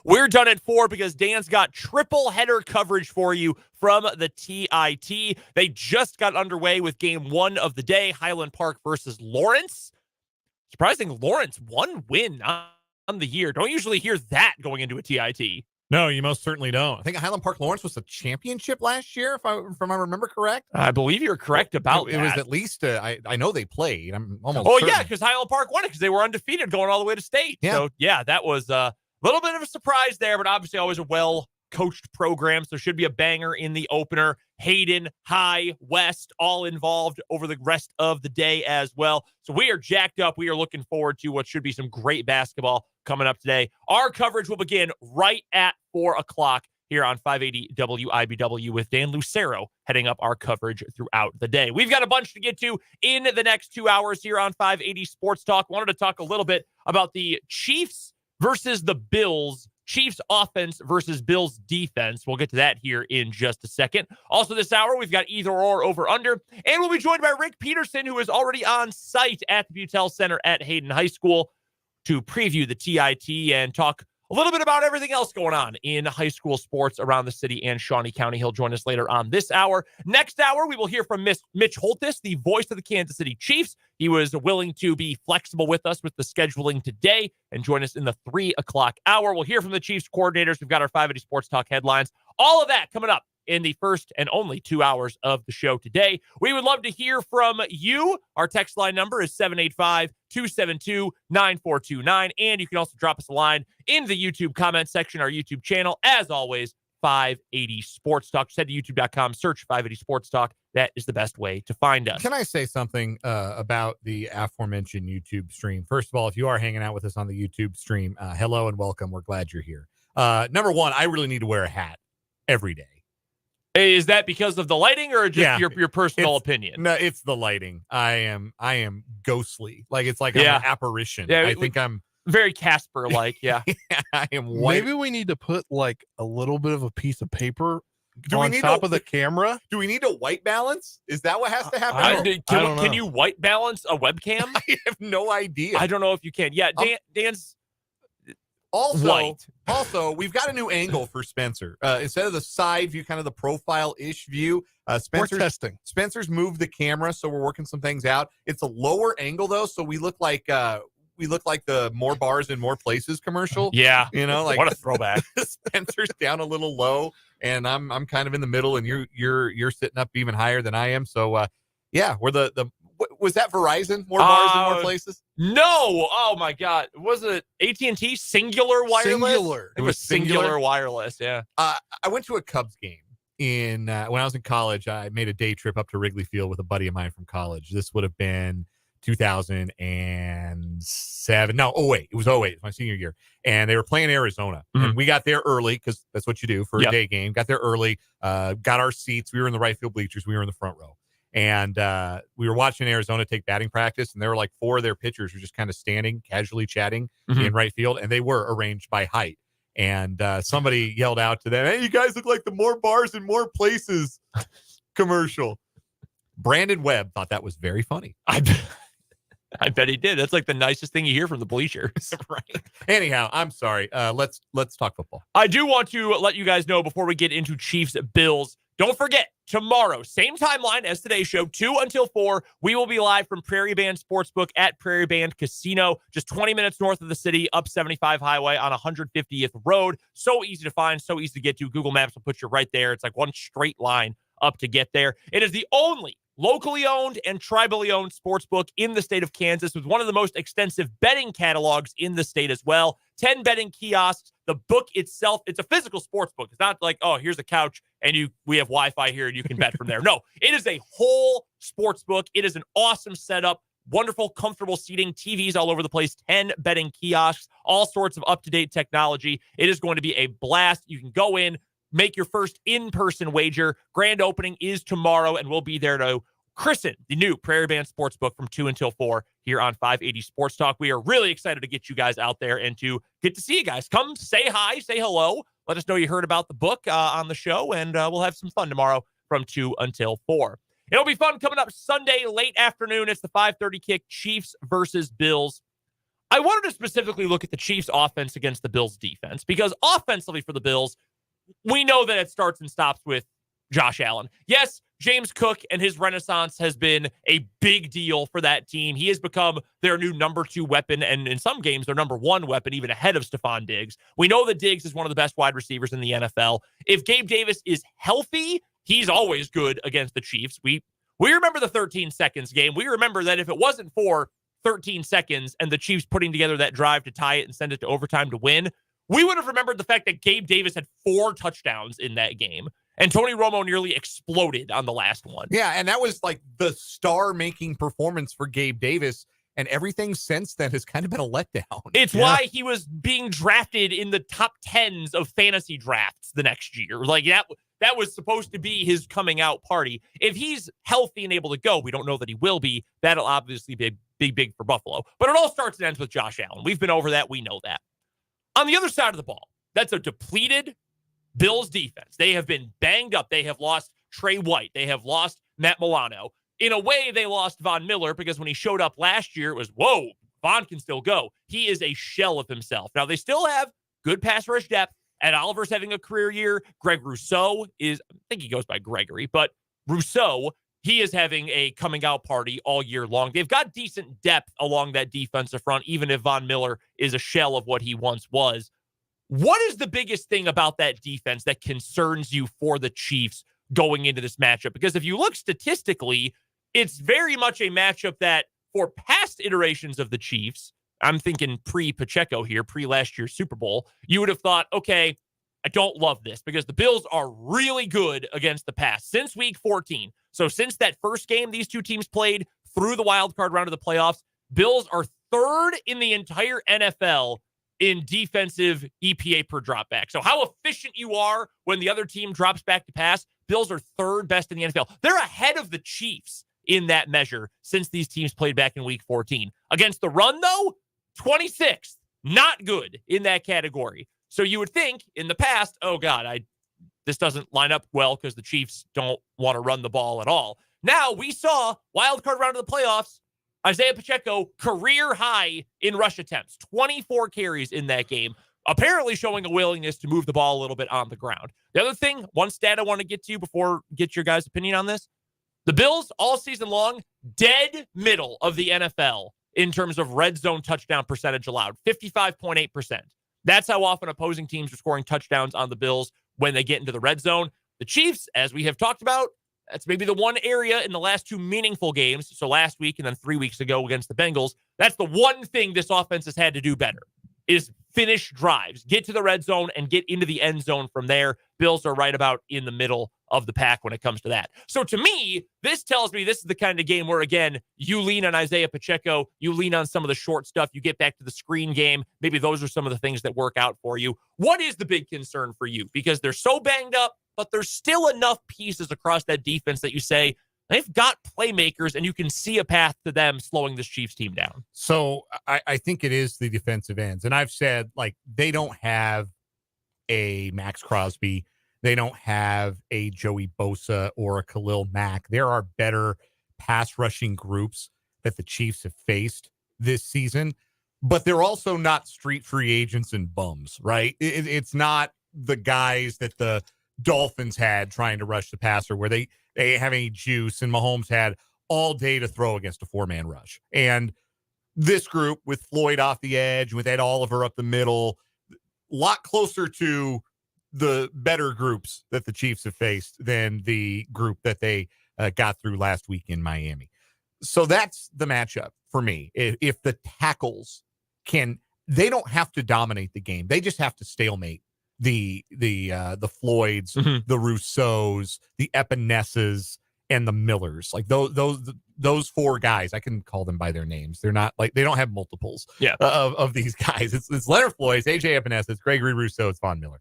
We're done at 4 because Dan's got triple header coverage for you from the TIT. They just got underway with game 1 of the day, Highland Park versus Lawrence. Surprising, Lawrence, 1 win on the year. Don't usually hear that going into a TIT. No, you most certainly don't. I think Highland Park Lawrence was the championship last year, if I remember correct. I believe you're correct about it. It was at least, I know they played. I'm almost certain. Yeah, because Highland Park won it because they were undefeated going all the way to state. Yeah. So, yeah, that was a little bit of a surprise there, but obviously always a well-coached program, so should be a banger in the opener. Hayden, High, West, all involved over the rest of the day as well. So we are jacked up. We are looking forward to what should be some great basketball coming up today. Our coverage will begin right at 4 o'clock here on 580 WIBW with Dan Lucero heading up our coverage throughout the day. We've got a bunch to get to in the next 2 hours here on 580 Sports Talk. Wanted to talk a little bit about the Chiefs versus the Bills. Chiefs offense versus Bills defense. We'll get to that here in just a second. Also this hour, we've got either or over under, and we'll be joined by Rick Peterson, who is already on site at the Butel Center at Hayden High School to preview the TIT and talk a little bit about everything else going on in high school sports around the city and Shawnee County. He'll join us later on this hour. Next hour, we will hear from Mitch Holthus, the voice of the Kansas City Chiefs. He was willing to be flexible with us with the scheduling today and join us in the 3 o'clock hour. We'll hear from the Chiefs coordinators. We've got our 580 Sports Talk headlines. All of that coming up in the first and only 2 hours of the show today. We would love to hear from you. Our text line number is 785-272-9429. And you can also drop us a line in the YouTube comment section, our YouTube channel. As always, 580 Sports Talk. Just head to youtube.com, search 580 Sports Talk. That is the best way to find us. Can I say something about the aforementioned YouTube stream? First of all, if you are hanging out with us on the YouTube stream, hello and welcome. We're glad you're here. Number one, I really need to wear a hat every day. Is that because of the lighting or just your personal opinion? No, it's the lighting. I am ghostly. Like it's like I'm an apparition. Yeah, I think I'm very Casper-like. Yeah. I am white. Maybe we need to put like a little bit of a piece of paper on top of the camera. Do we need a white balance? Is that what has to happen? Can you white balance a webcam? I have no idea. I don't know if you can. Yeah, Dan's white. Also, we've got a new angle for Spencer. Instead of the side view, kind of the profile-ish view, Spencer's moved the camera, so we're working some things out. It's a lower angle though, so we look like the More Bars in More Places commercial. Yeah, like what a throwback. Spencer's down a little low, and I'm kind of in the middle, and you're sitting up even higher than I am. So we're the was that Verizon? More Bars in More Places? No. Oh my God. Was it AT&T Singular Wireless? Singular. It was Singular Wireless. Yeah. I went to a Cubs game when I was in college. I made a day trip up to Wrigley Field with a buddy of mine from college. This would have been 2007. No, 08. It was 08. It was my senior year. And they were playing Arizona. Mm-hmm. And we got there early because that's what you do for a day game. Got there early, got our seats. We were in the right field bleachers. We were in the front row. And we were watching Arizona take batting practice, and there were like 4 of their pitchers were just kind of standing, casually chatting in right field, and they were arranged by height. And somebody yelled out to them, "Hey, you guys look like the More Bars in More Places commercial." Brandon Webb thought that was very funny. I bet he did. That's like the nicest thing you hear from the bleachers. Right. Anyhow, I'm sorry. Let's talk football. I do want to let you guys know before we get into Chiefs Bills. Don't forget, tomorrow, same timeline as today's show, 2 until 4, we will be live from Prairie Band Sportsbook at Prairie Band Casino, just 20 minutes north of the city, up 75 Highway on 150th Road. So easy to find, so easy to get to. Google Maps will put you right there. It's like one straight line up to get there. It is the only locally owned and tribally owned sportsbook in the state of Kansas with one of the most extensive betting catalogs in the state as well. 10 betting kiosks. The book itself, it's a physical sports book. It's not like, oh, here's a couch and we have Wi-Fi here and you can bet from there. No, it is a whole sports book. It is an awesome setup. Wonderful, comfortable seating, TVs all over the place, 10 betting kiosks, all sorts of up-to-date technology. It is going to be a blast. You can go in, make your first in-person wager. Grand opening is tomorrow, and we'll be there to christen the new Prairie Band Sportsbook from 2 until 4 here on 580 Sports Talk. We are really excited to get you guys out there and to get to see you guys. Come say hi, say hello. Let us know you heard about the book on the show, and we'll have some fun tomorrow from 2 until 4. It'll be fun coming up Sunday late afternoon. It's the 5:30 kick, Chiefs versus Bills. I wanted to specifically look at the Chiefs' offense against the Bills' defense, because offensively for the Bills, we know that it starts and stops with Josh Allen. Yes, James Cook and his renaissance has been a big deal for that team. He has become their new number 2 weapon, and in some games, their number 1 weapon, even ahead of Stephon Diggs. We know that Diggs is one of the best wide receivers in the NFL. If Gabe Davis is healthy, he's always good against the Chiefs. We remember the 13 seconds game. We remember that if it wasn't for 13 seconds and the Chiefs putting together that drive to tie it and send it to overtime to win, we would have remembered the fact that Gabe Davis had 4 touchdowns in that game. And Tony Romo nearly exploded on the last one. Yeah, and that was like the star-making performance for Gabe Davis, and everything since then has kind of been a letdown. It's why he was being drafted in the top 10s of fantasy drafts the next year. Like, that was supposed to be his coming out party. If he's healthy and able to go, we don't know that he will be. That'll obviously be big for Buffalo. But it all starts and ends with Josh Allen. We've been over that. We know that. On the other side of the ball, that's a depleted Bills defense. They have been banged up. They have lost Trey White. They have lost Matt Milano. In a way, they lost Von Miller because when he showed up last year, it was, whoa, Von can still go. He is a shell of himself. Now, they still have good pass rush depth. Ed Oliver's having a career year. Greg Rousseau I think he goes by Gregory, but Rousseau, he is having a coming out party all year long. They've got decent depth along that defensive front, even if Von Miller is a shell of what he once was. What is the biggest thing about that defense that concerns you for the Chiefs going into this matchup? Because if you look statistically, it's very much a matchup that for past iterations of the Chiefs, I'm thinking pre-Pacheco here, pre-last year's Super Bowl, you would have thought, okay, I don't love this because the Bills are really good against the pass since week 14. So since that first game these two teams played through the wild card round of the playoffs, Bills are 3rd in the entire NFL in defensive EPA per drop back. So how efficient you are when the other team drops back to pass, Bills are 3rd best in the NFL. They're ahead of the Chiefs in that measure since these teams played back in week 14. Against the run, though, 26th. Not good in that category. So you would think in the past, oh, God, this doesn't line up well because the Chiefs don't want to run the ball at all. Now we saw wild card round of the playoffs, Isaiah Pacheco, career high in rush attempts, 24 carries in that game, apparently showing a willingness to move the ball a little bit on the ground. The other thing, one stat I want to get to before get your guys' opinion on this, the Bills all season long, dead middle of the NFL in terms of red zone touchdown percentage allowed, 55.8%. That's how often opposing teams are scoring touchdowns on the Bills when they get into the red zone. The Chiefs, as we have talked about, that's maybe the one area in the last 2 meaningful games. So last week and then 3 weeks ago against the Bengals, that's the one thing this offense has had to do better is finish drives, get to the red zone and get into the end zone from there. Bills are right about in the middle of the pack when it comes to that. So to me, this tells me this is the kind of game where, again, you lean on Isaiah Pacheco, you lean on some of the short stuff, you get back to the screen game. Maybe those are some of the things that work out for you. What is the big concern for you? Because they're so banged up, but there's still enough pieces across that defense that you say they've got playmakers and you can see a path to them slowing this Chiefs team down. So I think it is the defensive ends. And I've said, like, they don't have a Max Crosby. They don't have a Joey Bosa or a Khalil Mack. There are better pass rushing groups that the Chiefs have faced this season, but they're also not street free agents and bums, right? It's not the guys that the Dolphins had trying to rush the passer where they have any juice, and Mahomes had all day to throw against a 4-man rush. And this group with Floyd off the edge, with Ed Oliver up the middle, a lot closer to the better groups that the Chiefs have faced than the group that they got through last week in Miami. So that's the matchup for me. If the tackles they don't have to dominate the game. They just have to stalemate the Floyds, the Rousseaus, the Epinesas, and the Millers. Like those 4 guys, I can call them by their names. They're not like, they don't have multiples of these guys. It's Leonard Floyd, AJ Epinesas, Gregory Rousseau, it's Von Miller.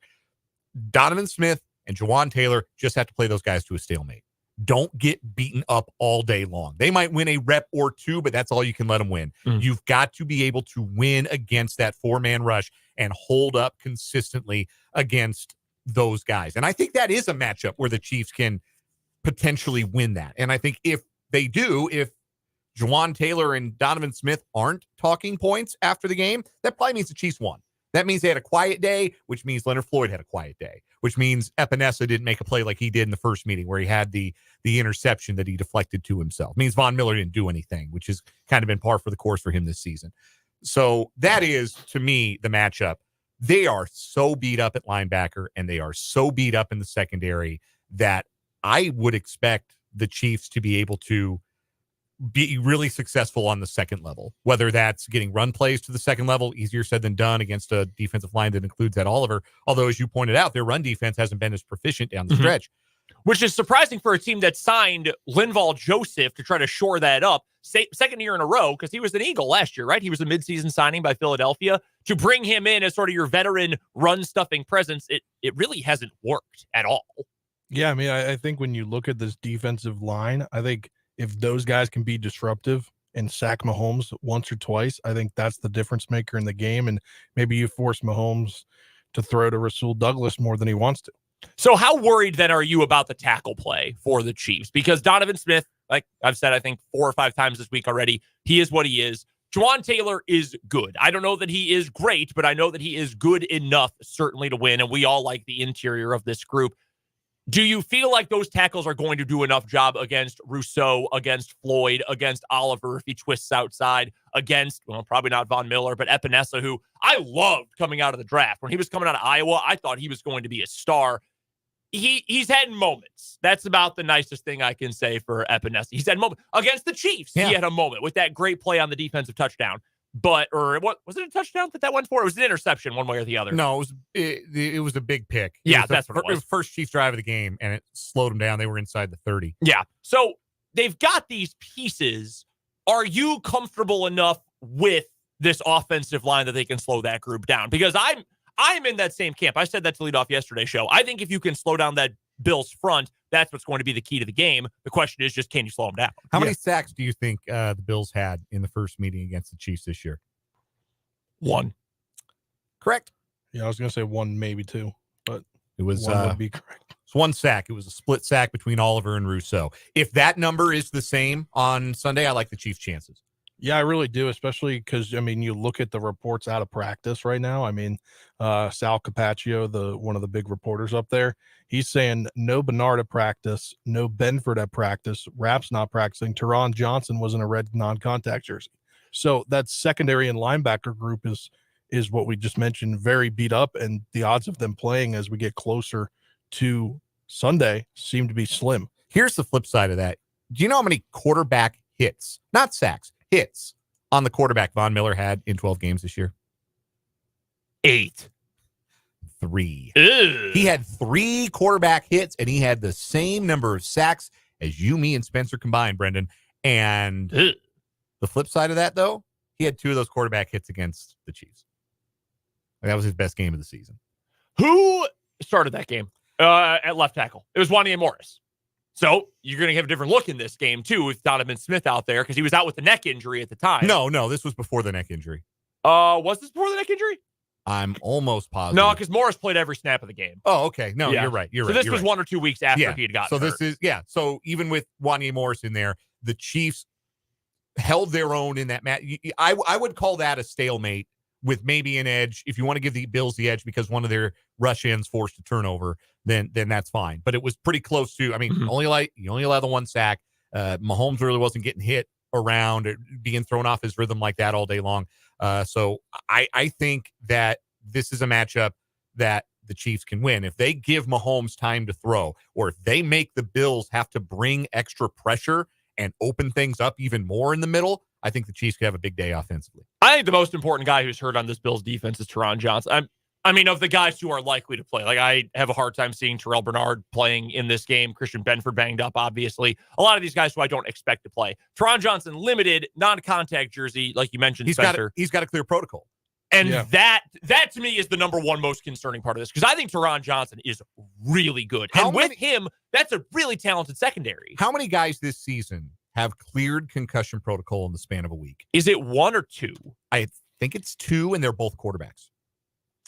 Donovan Smith and Jawan Taylor just have to play those guys to a stalemate. Don't get beaten up all day long. They might win a rep or 2, but that's all you can let them win. You've got to be able to win against that 4-man rush and hold up consistently against those guys. And I think that is a matchup where the Chiefs can potentially win that. And I think if they do, if Jawan Taylor and Donovan Smith aren't talking points after the game, that probably means the Chiefs won. That means they had a quiet day, which means Leonard Floyd had a quiet day, which means Epinesa didn't make a play like he did in the first meeting where he had the interception that he deflected to himself. It means Von Miller didn't do anything, which has kind of been par for the course for him this season. So that is, to me, the matchup. They are so beat up at linebacker and they are so beat up in the secondary that I would expect the Chiefs to be able to be really successful on the second level, whether that's getting run plays to the second level, easier said than done against a defensive line that includes that Oliver. Although, as you pointed out, their run defense hasn't been as proficient down the stretch. Which is surprising for a team that signed Linval Joseph to try to shore that up. Second year in a row, because he was an Eagle last year, right? He was a midseason signing by Philadelphia. To bring him in as sort of your veteran run-stuffing presence, it really hasn't worked at all. Yeah, I mean, I think when you look at this defensive line, I think if those guys can be disruptive and sack Mahomes once or twice, I think that's the difference maker in the game. And maybe you force Mahomes to throw to Rasul Douglas more than he wants to. So how worried then are you about the tackle play for the Chiefs? Because Donovan Smith, like I've said, I think 4 or 5 times this week already, he is what he is. Juwan Taylor is good. I don't know that he is great, but I know that he is good enough certainly to win. And we all like the interior of this group. Do you feel like those tackles are going to do enough job against Rousseau, against Floyd, against Oliver if he twists outside, against, well, probably not Von Miller, but Epinesa, who I loved coming out of the draft. When he was coming out of Iowa, I thought he was going to be a star. He's had moments. That's about the nicest thing I can say for Epinesa. He's had moments. Against the Chiefs, He had a moment with that great play on the defensive touchdown. What was it, a touchdown that went for? It was an interception one way or the other. No, it was a big pick. Yeah, that's what it was. First Chiefs drive of the game, and it slowed them down. They were inside the 30. Yeah. So they've got these pieces. Are you comfortable enough with this offensive line that they can slow that group down? Because I'm in that same camp. I said that to lead off yesterday's show. I think if you can slow down that Bills front, that's what's going to be the key to the game. The question is just, can you slow them down? How many sacks do you think the Bills had in the first meeting against the Chiefs this year? 1. Correct. Yeah, I was going to say 1, maybe 2, but it was 1 would be correct. It's 1 sack. It was a split sack between Oliver and Rousseau. If that number is the same on Sunday, I like the Chiefs' chances. Yeah, I really do, especially because, I mean, you look at the reports out of practice right now. I mean, Sal Capaccio, one of the big reporters up there, he's saying no Bernard at practice, no Benford at practice, Rapp's not practicing. Teron Johnson was in a red non-contact jersey. So that secondary and linebacker group is what we just mentioned, very beat up, and the odds of them playing as we get closer to Sunday seem to be slim. Here's the flip side of that. Do you know how many quarterback hits, not sacks, hits on the quarterback Von Miller had in 12 games this year? 8. 3. Ew. He had 3 quarterback hits, and he had the same number of sacks as you, me, and Spencer combined, Brendan. And the flip side of that, though, he had 2 of those quarterback hits against the Chiefs. That was his best game of the season. Who started that game at left tackle? It was Wanya Morris. So you're going to have a different look in this game, too, with Donovan Smith out there, because he was out with the neck injury at the time. No, this was before the neck injury. Was this before the neck injury? I'm almost positive. No, because Morris played every snap of the game. Oh, okay. No, yeah. You're right. So this was 1 or 2 weeks after he had gotten hurt. So even with Wanya Morris in there, the Chiefs held their own in that match. I would call that a stalemate with maybe an edge. If you want to give the Bills the edge because one of their rush ends forced a turnover, then that's fine. But it was pretty close to, I mean, you only allow the 1 sack. Mahomes really wasn't getting hit around or being thrown off his rhythm like that all day long. So I think that this is a matchup that the Chiefs can win. If they give Mahomes time to throw, or if they make the Bills have to bring extra pressure and open things up even more in the middle, I think the Chiefs could have a big day offensively. I think the most important guy who's hurt on this Bills defense is Teron Johnson. I mean, of the guys who are likely to play, like I have a hard time seeing Terrell Bernard playing in this game. Christian Benford banged up, obviously. A lot of these guys who I don't expect to play. Teron Johnson, limited, non-contact jersey, like you mentioned, Spencer. He's got a clear protocol. And that to me is the number one most concerning part of this, because I think Teron Johnson is really good. With him, that's a really talented secondary. How many guys this season have cleared concussion protocol in the span of a week? Is it 1 or 2? I think it's 2, and they're both quarterbacks.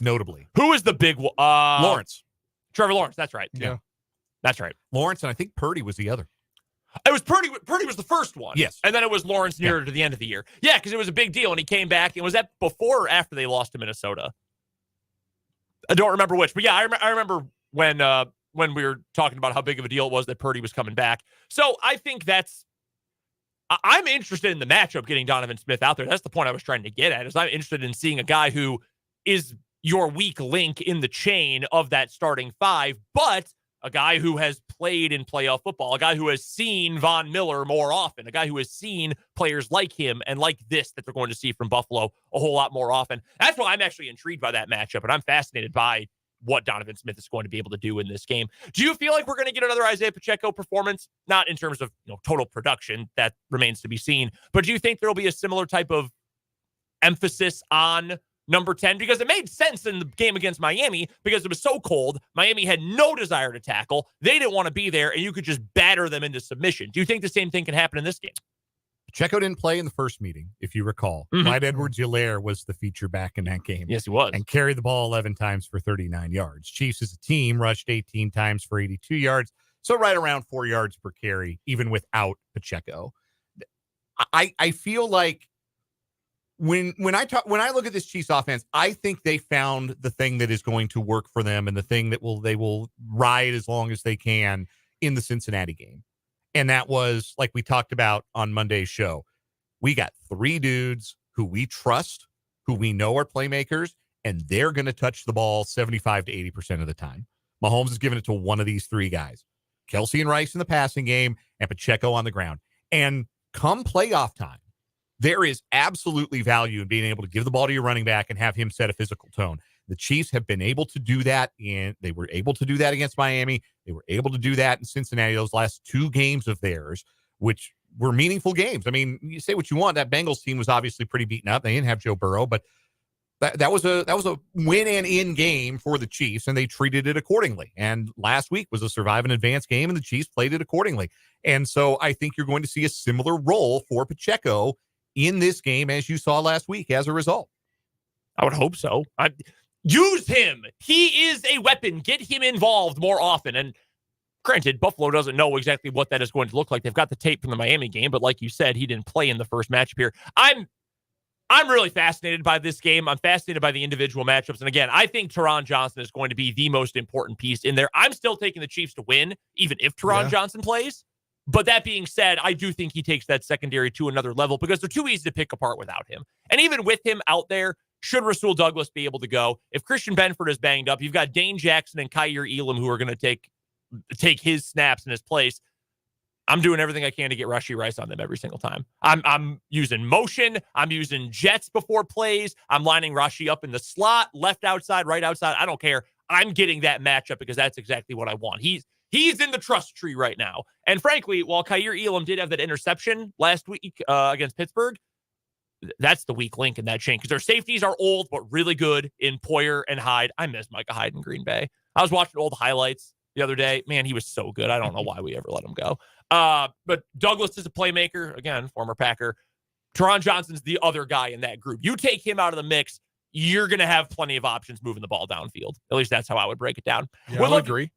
Notably. Who is the big one? Lawrence. Trevor Lawrence, that's right. Yeah. That's right. Lawrence, and I think Purdy was the other. It was Purdy was the first one. Yes. And then it was Lawrence nearer to the end of the year. Yeah, because it was a big deal, and he came back. And was that before or after they lost to Minnesota? I don't remember which. But, yeah, I remember when we were talking about how big of a deal it was that Purdy was coming back. So I think I'm interested in the matchup getting Donovan Smith out there. That's the point I was trying to get at, is I'm interested in seeing a guy who is your weak link in the chain of that starting five, but a guy who has played in playoff football, a guy who has seen Von Miller more often, a guy who has seen players like him and like this that they're going to see from Buffalo a whole lot more often. That's why I'm actually intrigued by that matchup, and I'm fascinated by what Donovan Smith is going to be able to do in this game. Do you feel like we're going to get another Isaiah Pacheco performance? Not in terms of total production, that remains to be seen, but do you think there will be a similar type of emphasis on number 10? Because it made sense in the game against Miami because it was so cold. Miami had no desire to tackle. They didn't want to be there, and you could just batter them into submission. Do you think the same thing can happen in this game? Pacheco didn't play in the first meeting, if you recall. Clyde Edwards-Helaire was the feature back in that game. Yes, he was. And carried the ball 11 times for 39 yards. Chiefs as a team rushed 18 times for 82 yards. So right around 4 yards per carry, even without Pacheco. I feel like when I look at this Chiefs offense, I think they found the thing that is going to work for them and the thing that they will ride as long as they can in the Cincinnati game. And that was, like we talked about on Monday's show, we got 3 dudes who we trust, who we know are playmakers, and they're going to touch the ball 75 to 80% of the time. Mahomes is giving it to one of these 3 guys, Kelsey and Rice in the passing game and Pacheco on the ground. And come playoff time, there is absolutely value in being able to give the ball to your running back and have him set a physical tone. The Chiefs have been able to do that, and they were able to do that against Miami. They were able to do that in Cincinnati, those last 2 games of theirs, which were meaningful games. I mean, you say what you want. That Bengals team was obviously pretty beaten up. They didn't have Joe Burrow, but that was a win and in game for the Chiefs, and they treated it accordingly. And last week was a survive and advance game, and the Chiefs played it accordingly. And so I think you're going to see a similar role for Pacheco in this game as you saw last week as a result. I would hope so. Use him. He is a weapon. Get him involved more often. And granted, Buffalo doesn't know exactly what that is going to look like. They've got the tape from the Miami game, but like you said, he didn't play in the first matchup here. I'm really fascinated by this game. I'm fascinated by the individual matchups. And again, I think Teron Johnson is going to be the most important piece in there. I'm still taking the Chiefs to win, even if Teron Johnson plays. But that being said, I do think he takes that secondary to another level because they're too easy to pick apart without him. And even with him out there, should Rasul Douglas be able to go? If Christian Benford is banged up, you've got Dane Jackson and Kyer Elam who are going to take his snaps in his place. I'm doing everything I can to get Rashee Rice on them every single time. I'm using motion. I'm using jets before plays. I'm lining Rashee up in the slot, left outside, right outside. I don't care. I'm getting that matchup because that's exactly what I want. He's in the trust tree right now. And frankly, while Kyer Elam did have that interception last week against Pittsburgh, that's the weak link in that chain because their safeties are old but really good in Poyer and Hyde. I miss Micah Hyde in Green Bay. I was watching old highlights the other day. Man, he was so good. I don't know why we ever let him go. But Douglas is a playmaker. Again, former Packer. Teron Johnson's the other guy in that group. You take him out of the mix, you're going to have plenty of options moving the ball downfield. At least that's how I would break it down. Yeah, I would agree.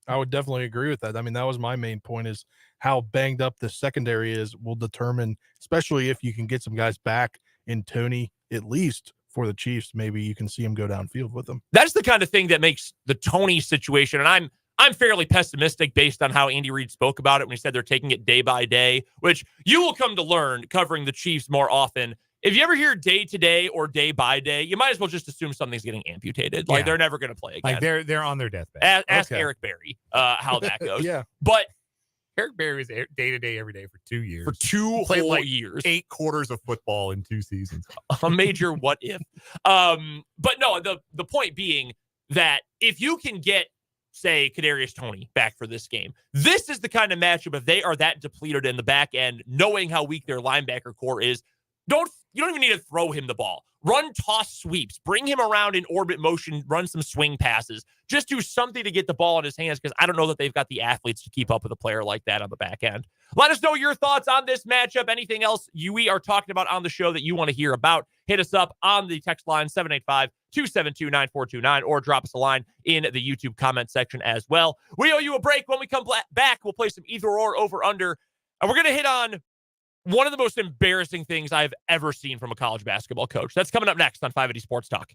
I would definitely agree with that. I mean, that was my main point is how banged up the secondary is will determine, especially if you can get some guys back in Tony, at least for the Chiefs, maybe you can see him go downfield with them. That's the kind of thing that makes the Tony situation, and I'm fairly pessimistic based on how Andy Reid spoke about it when he said they're taking it day by day, which you will come to learn covering the Chiefs more often. If you ever hear day to day or day by day, you might as well just assume something's getting amputated. Like they're never going to play again. Like they're on their deathbed. Ask Eric Berry how that goes. Yeah. But Eric Berry was day to day every day for 2 years. For 2 whole years. 8 quarters of football in 2 seasons. A major what if. But no, the point being that if you can get, say, Kadarius Toney back for this game, this is the kind of matchup if they are that depleted in the back end, knowing how weak their linebacker core is. You don't even need to throw him the ball. Run toss sweeps. Bring him around in orbit motion. Run some swing passes. Just do something to get the ball in his hands because I don't know that they've got the athletes to keep up with a player like that on the back end. Let us know your thoughts on this matchup. Anything else we are talking about on the show that you want to hear about, hit us up on the text line 785-272-9429 or drop us a line in the YouTube comment section as well. We owe you a break. When we come back, we'll play some either or over under And we're going to hit on one of the most embarrassing things I've ever seen from a college basketball coach. That's coming up next on 580 Sports Talk.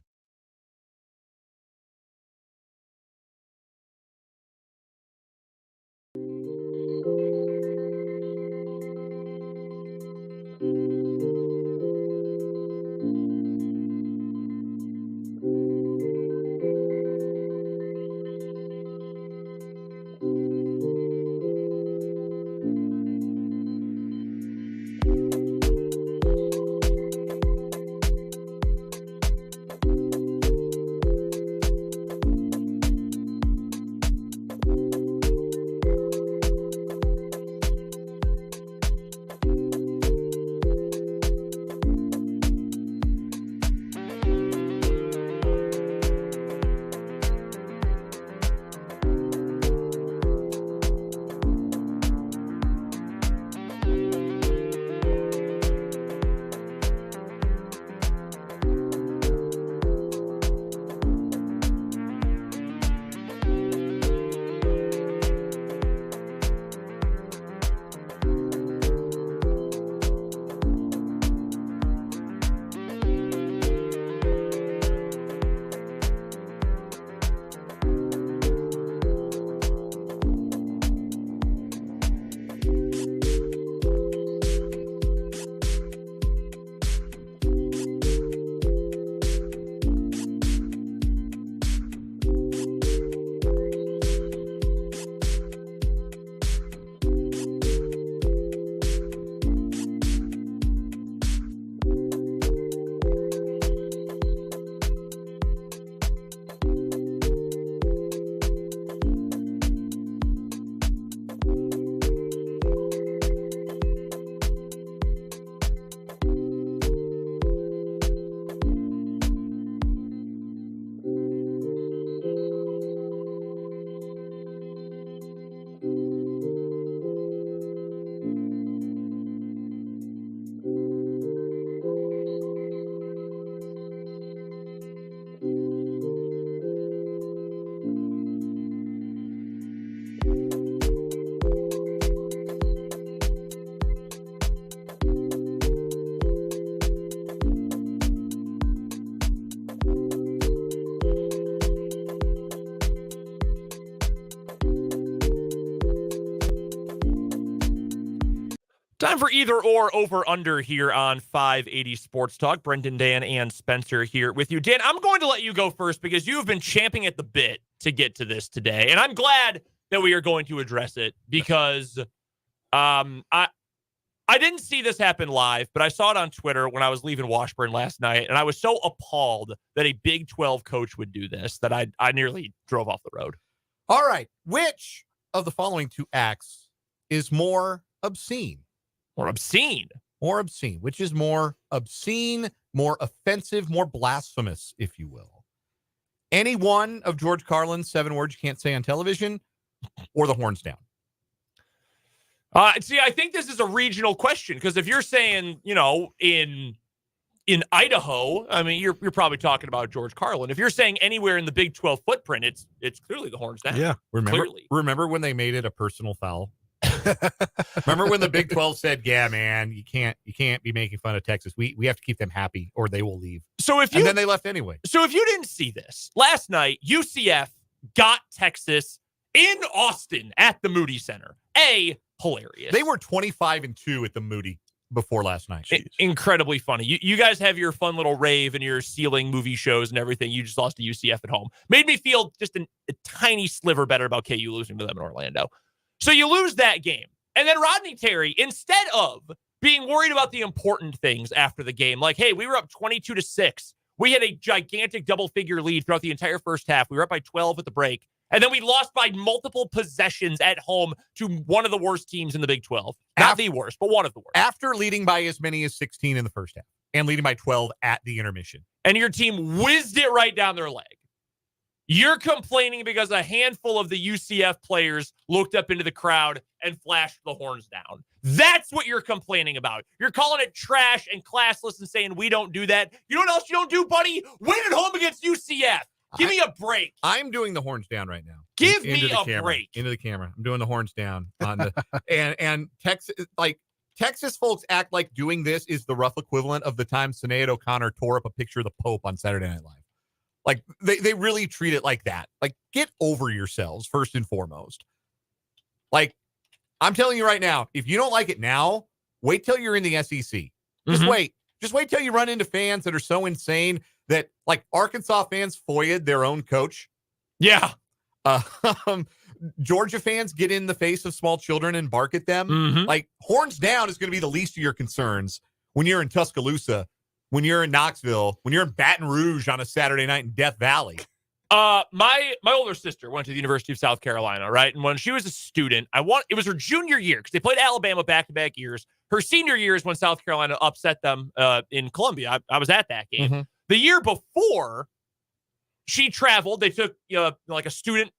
Time for either or over under here on 580 Sports Talk. Brendan, Dan, and Spencer here with you. Dan, I'm going to let you go first because you have been champing at the bit to get to this today. And I'm glad that we are going to address it because I didn't see this happen live, but I saw it on Twitter when I was leaving Washburn last night. And I was so appalled that a Big 12 coach would do this that I nearly drove off the road. All right. Which of the following two acts is more obscene? Or obscene. More obscene. Which is more obscene, more offensive, more blasphemous, if you will? Any one of George Carlin's 7 words you can't say on television, or the horns down? See, I think this is a regional question because if you're saying, in Idaho, I mean, you're probably talking about George Carlin. If you're saying anywhere in the Big 12 footprint, it's clearly the horns down. Yeah, remember when they made it a personal foul? Remember when the Big 12 said, "Yeah, man, you can't be making fun of Texas. We have to keep them happy, or they will leave." And then they left anyway. So if you didn't see this last night, UCF got Texas in Austin at the Moody Center. Hilarious. They were 25-2 at the Moody before last night. Incredibly funny. You guys have your fun little rave and your ceiling movie shows and everything. You just lost to UCF at home. Made me feel just a tiny sliver better about KU losing to them in Orlando. So you lose that game. And then Rodney Terry, instead of being worried about the important things after the game, like, hey, we were up 22-6. We had a gigantic double-figure lead throughout the entire first half. We were up by 12 at the break. And then we lost by multiple possessions at home to one of the worst teams in the Big 12. Not the worst, but one of the worst. After leading by as many as 16 in the first half and leading by 12 at the intermission. And your team whizzed it right down their leg. You're complaining because a handful of the UCF players looked up into the crowd and flashed the horns down. That's what you're complaining about. You're calling it trash and classless and saying we don't do that. You know what else you don't do, buddy? Win at home against UCF. Give me a break. I'm doing the horns down right now. Give me a break. Into the camera. I'm doing the horns down on the and Texas folks act like doing this is the rough equivalent of the time Sinead O'Connor tore up a picture of the Pope on Saturday Night Live. Like they really treat it like that. Like, get over yourselves first and foremost. Like, I'm telling you right now, if you don't like it now, wait till you're in the SEC. Just wait. Just wait till you run into fans that are so insane that, like, Arkansas fans foiled their own coach. Yeah. Georgia fans get in the face of small children and bark at them. Like, horns down is going to be the least of your concerns when you're in Tuscaloosa, when you're in Knoxville, when you're in Baton Rouge on a Saturday night in Death Valley. My older sister went to the University of South Carolina, right? And when she was a student, it was her junior year because they played Alabama back-to-back years. Her senior year is when South Carolina upset them in Columbia. I was at that game. The year before, she traveled. They took like a student,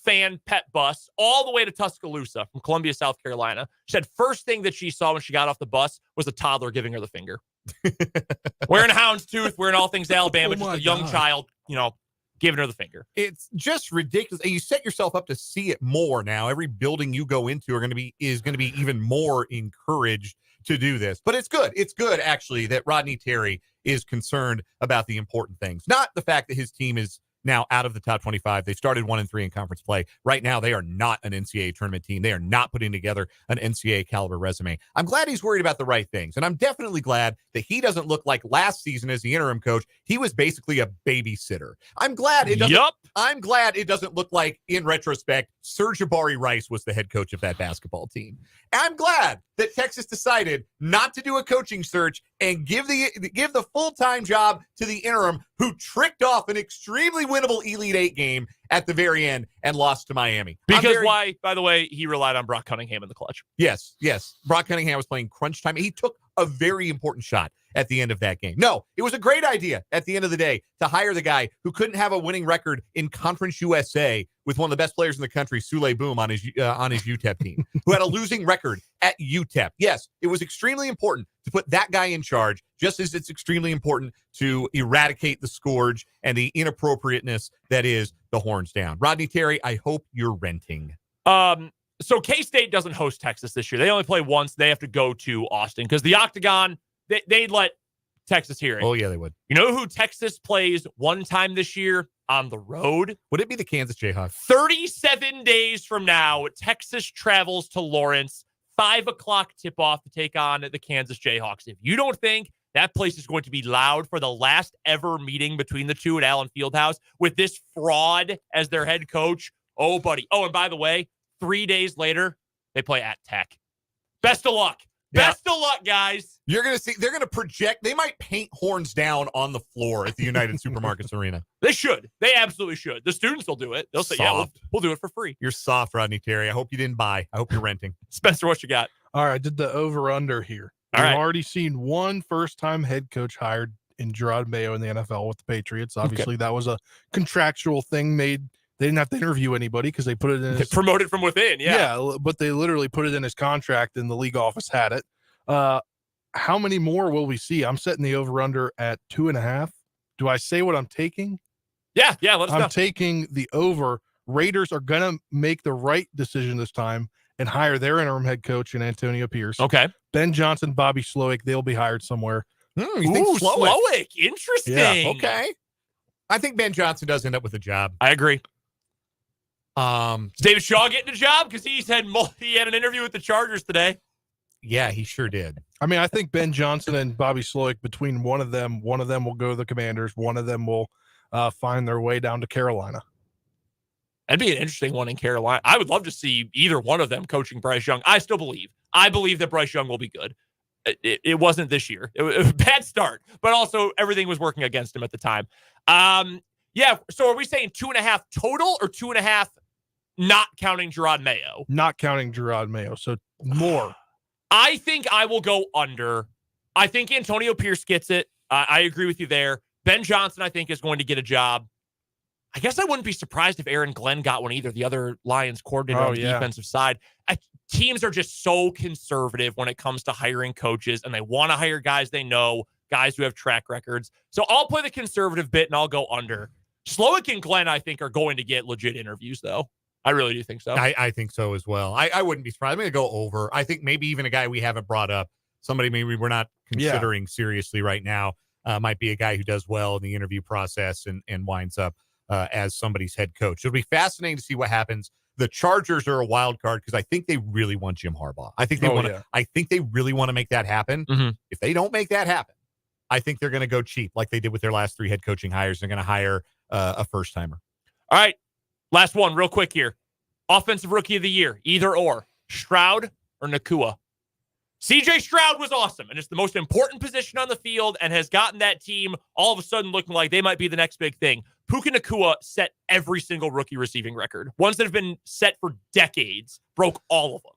fan pet bus all the way to Tuscaloosa from Columbia, South Carolina. She said first thing that she saw when she got off the bus was a toddler giving her the finger. Wearing a houndstooth, wearing all things Alabama, just a young child, giving her the finger. It's just ridiculous. And you set yourself up to see it more now. Every building you go into is going to be even more encouraged to do this. But it's good. It's good, actually, that Rodney Terry is concerned about the important things. Not the fact that his team is now out of the top 25. They started 1-3 in conference play. Right now, they are not an NCAA tournament team. They are not putting together an NCAA caliber resume. I'm glad he's worried about the right things. And I'm definitely glad that he doesn't look like last season as the interim coach. He was basically a babysitter. I'm glad it doesn't look like, in retrospect, Serge Jabari Rice was the head coach of that basketball team. I'm glad that Texas decided not to do a coaching search and give the full-time job to the interim who tricked off an extremely winnable Elite Eight game at the very end and lost to Miami. Why, by the way, he relied on Brock Cunningham in the clutch. Yes. Brock Cunningham was playing crunch time. He took a very important shot at the end of that game. No, it was a great idea at the end of the day to hire the guy who couldn't have a winning record in Conference USA with one of the best players in the country, Sule Boom, on his UTEP team, who had a losing record at UTEP. Yes, it was extremely important to put that guy in charge, just as it's extremely important to eradicate the scourge and the inappropriateness that is the horns down. Rodney Terry, I hope you're renting. So K-State doesn't host Texas this year. They only play once. They have to go to Austin because the Octagon, they'd let Texas hear it. Oh, yeah, they would. You know who Texas plays one time this year on the road? Would it be the Kansas Jayhawks? 37 days from now, Texas travels to Lawrence, 5 o'clock tip-off to take on the Kansas Jayhawks. If you don't think that place is going to be loud for the last ever meeting between the two at Allen Fieldhouse with this fraud as their head coach, oh, buddy. Oh, and by the way, 3 days later, they play at Tech. Best of luck. Yeah. Best of luck, guys. You're going to see, they're going to project. They might paint horns down on the floor at the United Supermarkets Arena. They should. They absolutely should. The students will do it. They'll say, yeah, we'll do it for free. You're soft, Rodney Terry. I hope you didn't buy. I hope you're renting. Spencer, what you got? All right, I did the over-under here. All We've right. already seen one first-time head coach hired in Gerard Mayo in the NFL with the Patriots. Obviously, that was a contractual thing made. They didn't have to interview anybody because they put it in. Promoted from within, yeah, but they literally put it in his contract, and the league office had it. How many more will we see? I'm setting the over-under at 2.5. Do I say what I'm taking? Yeah. Let us know. I'm taking the over. Raiders are gonna make the right decision this time and hire their interim head coach in Antonio Pierce. Okay. Ben Johnson, Bobby Slowick, they'll be hired somewhere. You think Slowick. Interesting. Yeah, okay. I think Ben Johnson does end up with a job. I agree. Is David Shaw getting a job? Because he had an interview with the Chargers today. Yeah, he sure did. I mean, I think Ben Johnson and Bobby Slowick, between one of them will go to the Commanders. One of them will find their way down to Carolina. That'd be an interesting one in Carolina. I would love to see either one of them coaching Bryce Young. I believe that Bryce Young will be good. It wasn't this year. It was a bad start, but also everything was working against him at the time. Yeah. So are we saying 2.5 total or 2.5 not counting Gerard Mayo? Not counting Gerard Mayo. So more. I think I will go under. I think Antonio Pierce gets it. I agree with you there. Ben Johnson, I think, is going to get a job. I guess I wouldn't be surprised if Aaron Glenn got one either, the other Lions coordinator on the defensive side. Teams are just so conservative when it comes to hiring coaches, and they want to hire guys they know, guys who have track records. So I'll play the conservative bit, and I'll go under. Slowick and Glenn, I think, are going to get legit interviews, though. I really do think so. I think so as well. I wouldn't be surprised. I'm going to go over. I think maybe even a guy we haven't brought up, somebody maybe we're not considering seriously right now, might be a guy who does well in the interview process and winds up as somebody's head coach. It'll be fascinating to see what happens. The Chargers are a wild card because I think they really want Jim Harbaugh. I think they want to. I think they really want to make that happen. Mm-hmm. If they don't make that happen, I think they're going to go cheap like they did with their last 3 head coaching hires. They're going to hire a first timer. All right, last one, real quick here. Offensive Rookie of the Year, either or, Stroud or Nacua. C.J. Stroud was awesome, and it's the most important position on the field and has gotten that team all of a sudden looking like they might be the next big thing. Puka Nacua set every single rookie receiving record. Ones that have been set for decades, broke all of them.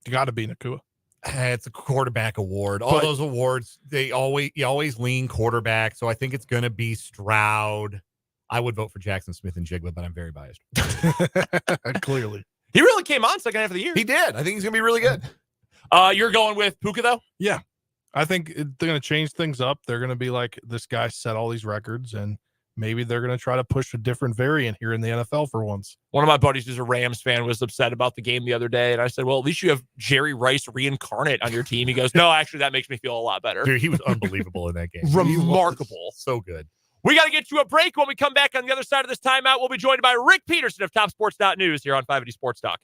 You got to be Nacua. It's a quarterback award. All those awards, you always lean quarterback, so I think it's going to be Stroud. I would vote for Jackson Smith and Jigba, but I'm very biased. Clearly. He really came on second half of the year. He did. I think he's going to be really good. You're going with Puka, though? Yeah. I think they're going to change things up. They're going to be like, this guy set all these records, and maybe they're going to try to push a different variant here in the NFL for once. One of my buddies who's a Rams fan was upset about the game the other day, and I said, well, at least you have Jerry Rice reincarnate on your team. He goes, no, actually, that makes me feel a lot better. Dude, he was unbelievable in that game. Remarkable. So good. We got to get to a break. When we come back on the other side of this timeout, we'll be joined by Rick Peterson of TopSports.News here on 580 Sports Talk.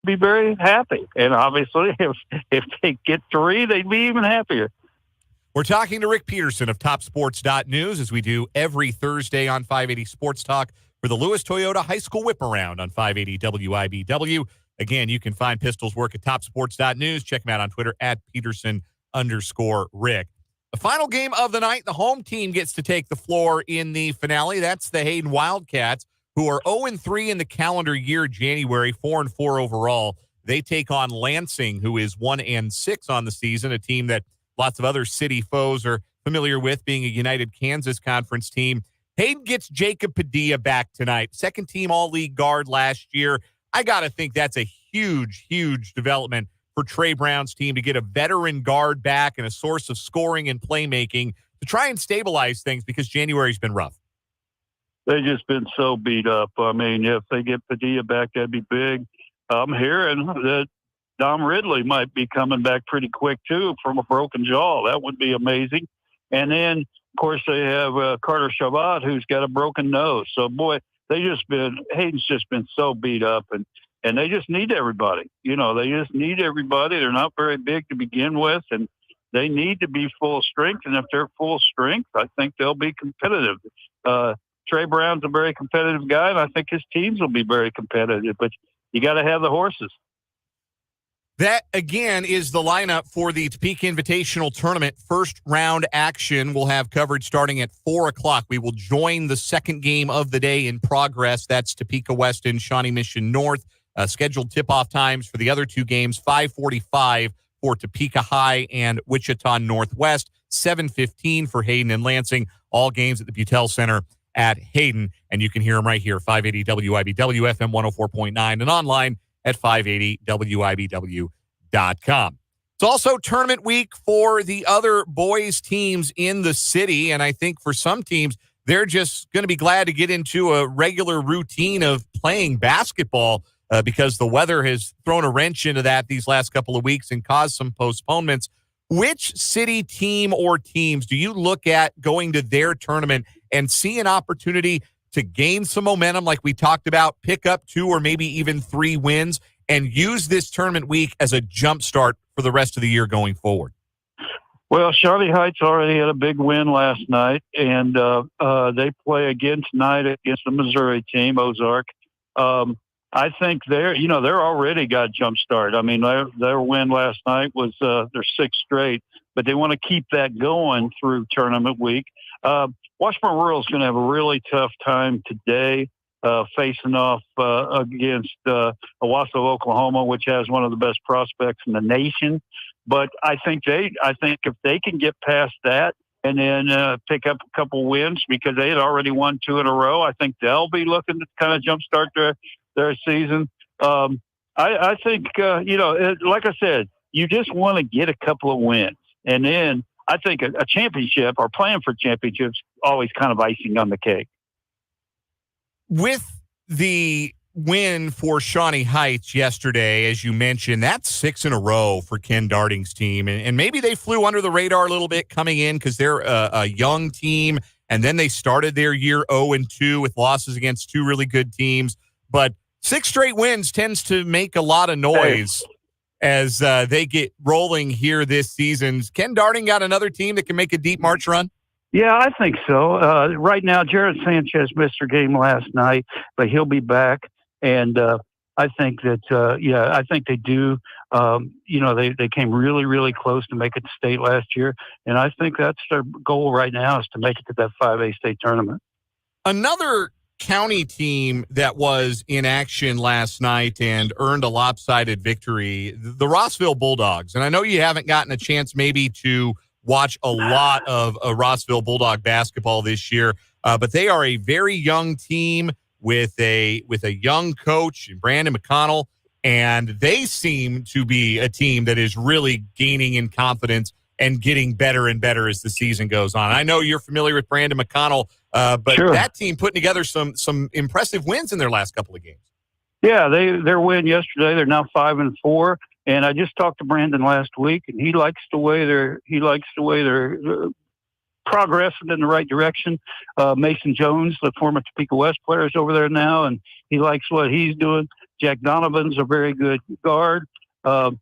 be very happy. And obviously, if they get 3, they'd be even happier. We're talking to Rick Peterson of TopSports.News, as we do every Thursday on 580 Sports Talk for the Lewis Toyota High School Whip Around on 580 WIBW. Again, you can find Pistol's work at TopSports.News. Check him out on Twitter at Peterson_Rick. The final game of the night, the home team gets to take the floor in the finale. That's the Hayden Wildcats, who are 0-3 in the calendar year January, 4-4 overall. They take on Lansing, who is 1-6 on the season, a team that lots of other city foes are familiar with, being a United Kansas Conference team. Hayden gets Jacob Padilla back tonight. Second team all-league guard last year. I got to think that's a huge, huge development for Trey Brown's team to get a veteran guard back and a source of scoring and playmaking to try and stabilize things, because January's been rough. They've just been so beat up. I mean, if they get Padilla back, that'd be big. I'm hearing that Dom Ridley might be coming back pretty quick, too, from a broken jaw. That would be amazing. And then, of course, they have Carter Shabbat, who's got a broken nose. So, boy, Hayden's just been so beat up, and they just need everybody. You know, they just need everybody. They're not very big to begin with, and they need to be full strength. And if they're full strength, I think they'll be competitive. Trey Brown's a very competitive guy, and I think his teams will be very competitive. But you got to have the horses. That, again, is the lineup for the Topeka Invitational Tournament. First round action. We'll have coverage starting at 4 o'clock. We will join the second game of the day in progress. That's Topeka West and Shawnee Mission North. Scheduled tip-off times for the other two games, 5:45 for Topeka High and Wichita Northwest, 7:15 for Hayden and Lansing. All games at the Butel Center at Hayden. And you can hear them right here, 580 WIBW, FM 104.9, and online at 580WIBW.com. It's also tournament week for the other boys teams in the city, and I think for some teams, they're just going to be glad to get into a regular routine of playing basketball because the weather has thrown a wrench into that these last couple of weeks and caused some postponements. Which city team or teams do you look at going to their tournament and see an opportunity to gain some momentum, like we talked about, pick up 2 or maybe even 3 wins, and use this tournament week as a jump start for the rest of the year going forward? Well, Shawnee Heights already had a big win last night, and they play again tonight against the Missouri team, Ozark. I think they're already got jump start. I mean, their win last night was their 6th straight, but they want to keep that going through tournament week. Washburn Rural is going to have a really tough time today facing off against Owasso, Oklahoma, which has one of the best prospects in the nation. But I think if they can get past that and then pick up a couple wins, because they had already won 2 in a row, I think they'll be looking to kind of jumpstart their season. I think, like I said, you just want to get a couple of wins. And then I think a championship or playing for championships always kind of icing on the cake. With the win for Shawnee Heights yesterday, as you mentioned, that's 6 in a row for Ken Darting's team. And maybe they flew under the radar a little bit coming in because they're a young team, and then they started their year 0-2 with losses against 2 really good teams. But 6 straight wins tends to make a lot of noise as they get rolling here this season. Ken Darting got another team that can make a deep March run? Yeah, I think so. Right now, Jared Sanchez missed her game last night, but he'll be back. And I think that, I think they do. They came really, really close to make it to state last year. And I think that's their goal right now, is to make it to that 5A state tournament. Another county team that was in action last night and earned a lopsided victory, the Rossville Bulldogs. And I know you haven't gotten a chance maybe to watch a lot of Rossville Bulldog basketball this year, but they are a very young team with a young coach, Brandon McConnell, and they seem to be a team that is really gaining in confidence and getting better and better as the season goes on. I know you're familiar with Brandon McConnell, but sure. That team putting together some impressive wins in their last couple of games. Yeah, their win yesterday. They're now 5-4. And I just talked to Brandon last week, and he likes the way they're progressing in the right direction. Mason Jones, the former Topeka West player, is over there now, and he likes what he's doing. Jack Donovan's a very good guard. Tayson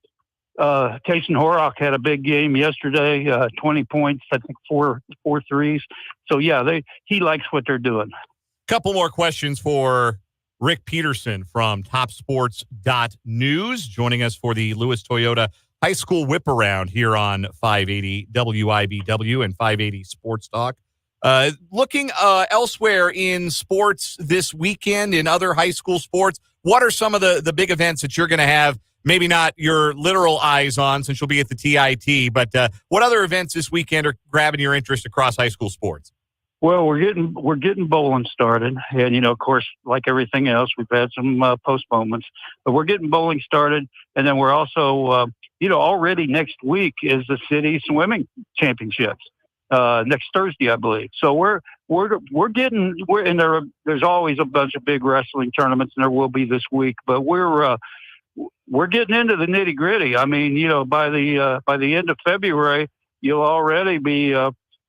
Horrock had a big game yesterday, 20 points, I think four threes. So, yeah, he likes what they're doing. Couple more questions for Rick Peterson from TopSports.news, joining us for the Lewis Toyota High School Whip Around here on 580 WIBW and 580 Sports Talk. Looking elsewhere in sports this weekend, in other high school sports, what are some of the big events that you're going to have, maybe not your literal eyes on since you'll be at the TIT, but what other events this weekend are grabbing your interest across high school sports? Well, we're getting bowling started, and of course, like everything else, we've had some postponements, but we're getting bowling started, and then we're also, already next week is the city swimming championships next Thursday, I believe. So there's always a bunch of big wrestling tournaments, and there will be this week, but we're getting into the nitty gritty. I mean, by the end of February, you'll already be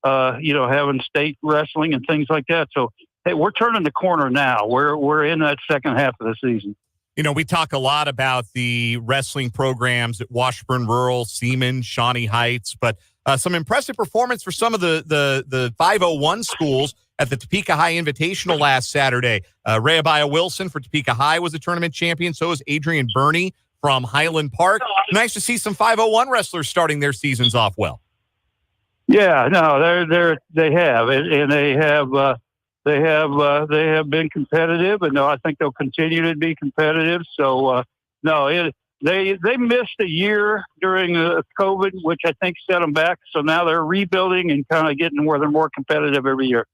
having state wrestling and things like that. So, hey, we're turning the corner now. We're in that second half of the season. We talk a lot about the wrestling programs at Washburn Rural, Seaman, Shawnee Heights, but some impressive performance for some of the 501 schools at the Topeka High Invitational last Saturday. Rehabiah Wilson for Topeka High was a tournament champion. So is Adrian Burney from Highland Park. Nice to see some 501 wrestlers starting their seasons off well. Yeah, no, they have, and they have been competitive, and I think they'll continue to be competitive. So, they missed a year during COVID, which I think set them back. So now they're rebuilding and kind of getting where they're more competitive every year.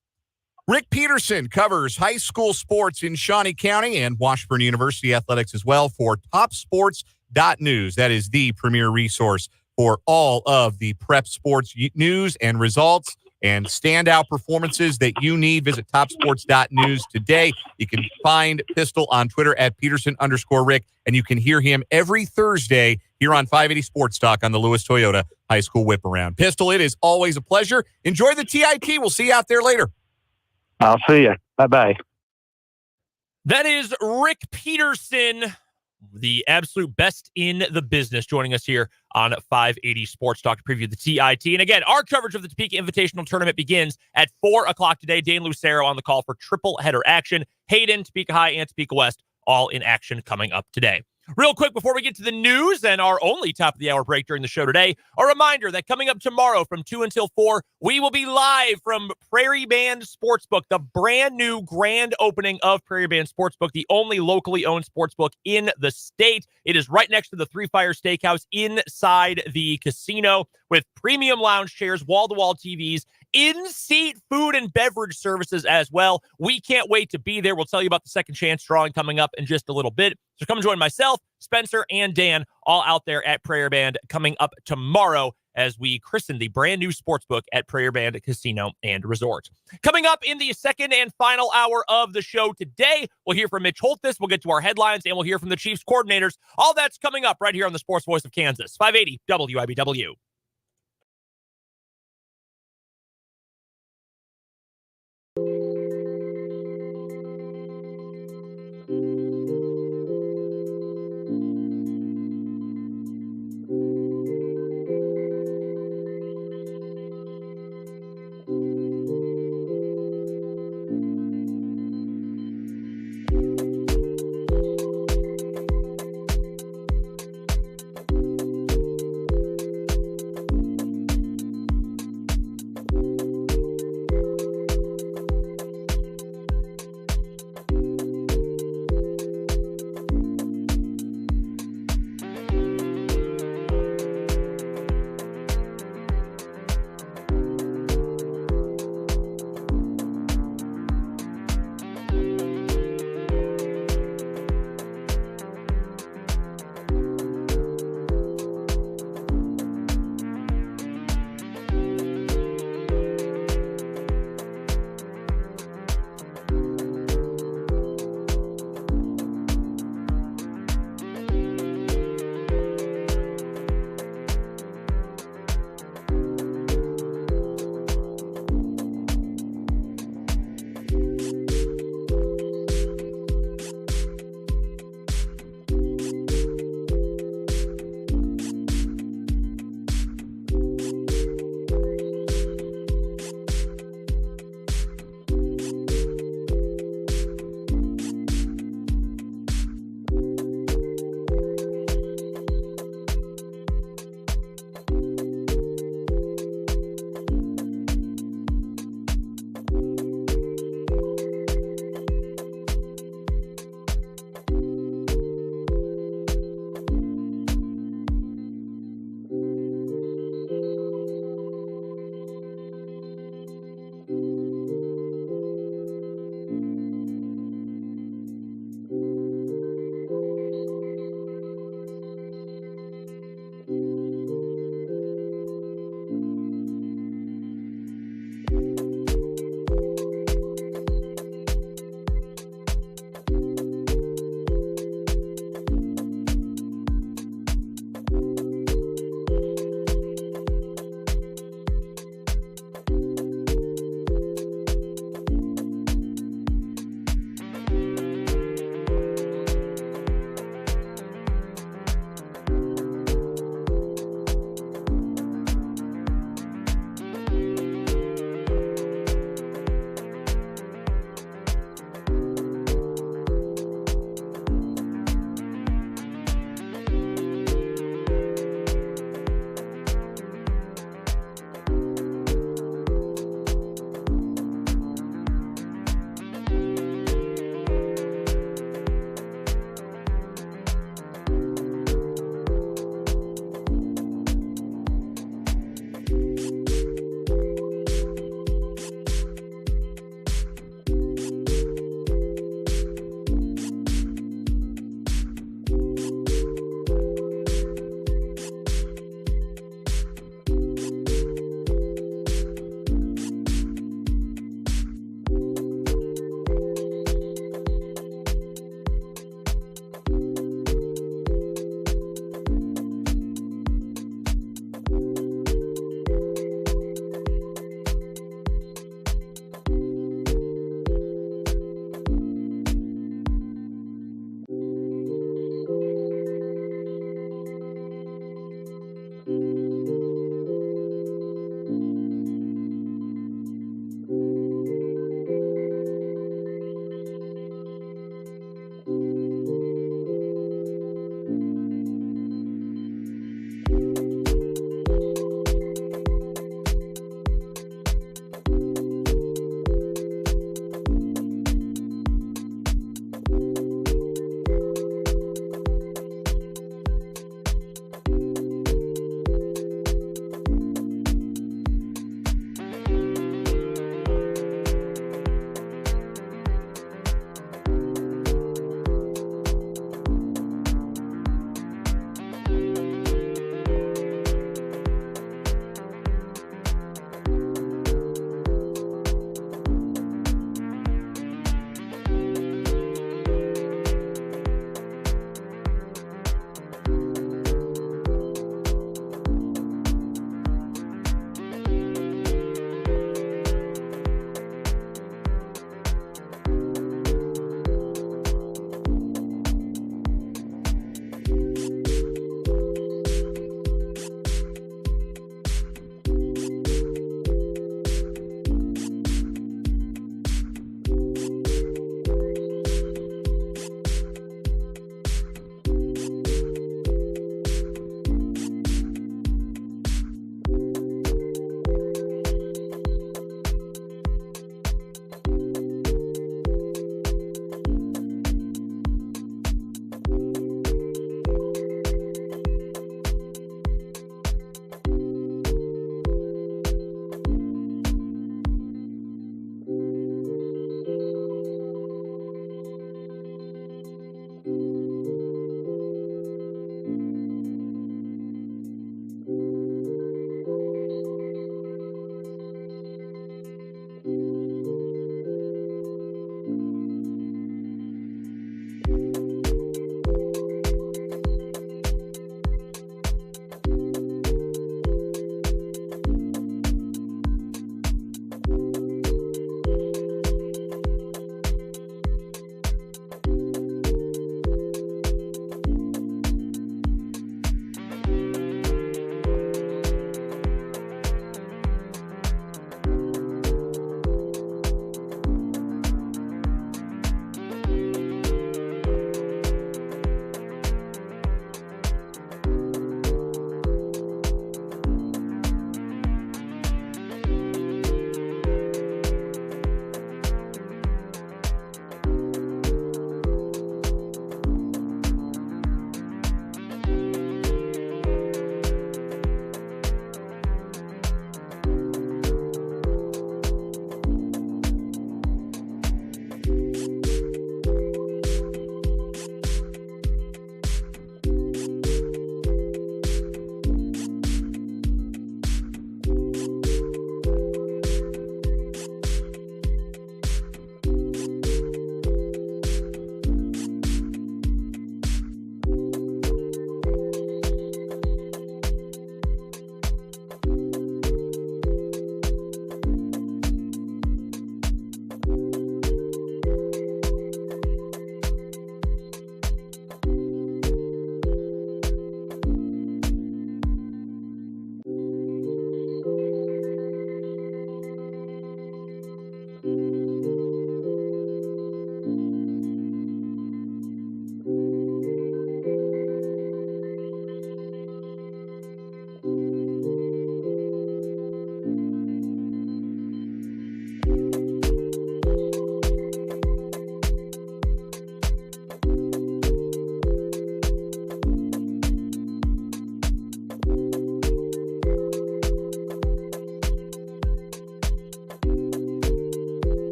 Rick Peterson covers high school sports in Shawnee County and Washburn University athletics as well for TopSports.news. That is the premier resource for all of the prep sports news and results and standout performances that you need. Visit TopSports.news today. You can find Pistol on Twitter at Peterson_Rick, and you can hear him every Thursday here on 580 Sports Talk on the Lewis Toyota High School Whip Around. Pistol, it is always a pleasure. Enjoy the TIT. We'll see you out there later. I'll see you. Bye-bye. That is Rick Peterson, the absolute best in the business, joining us here on 580 Sports Talk to preview the TIT. And again, our coverage of the Topeka Invitational Tournament begins at 4 o'clock today. Dane Lucero on the call for triple header action. Hayden, Topeka High, and Topeka West all in action coming up today. Real quick, before we get to the news and our only top of the hour break during the show today, a reminder that coming up tomorrow from 2 until 4, we will be live from Prairie Band Sportsbook, the brand new grand opening of Prairie Band Sportsbook, the only locally owned sportsbook in the state. It is right next to the Three Fire Steakhouse inside the casino with premium lounge chairs, wall-to-wall TVs, in-seat food and beverage services as well. We can't wait to be there. We'll tell you about the second chance drawing coming up in just a little bit. So come join myself, Spencer, and Dan all out there at Prairie Band coming up tomorrow as we christen the brand new sportsbook at Prairie Band Casino and Resort. Coming up in the second and final hour of the show today, we'll hear from Mitch Holthus, we'll get to our headlines, and we'll hear from the Chiefs coordinators. All that's coming up right here on the Sports Voice of Kansas, 580 WIBW.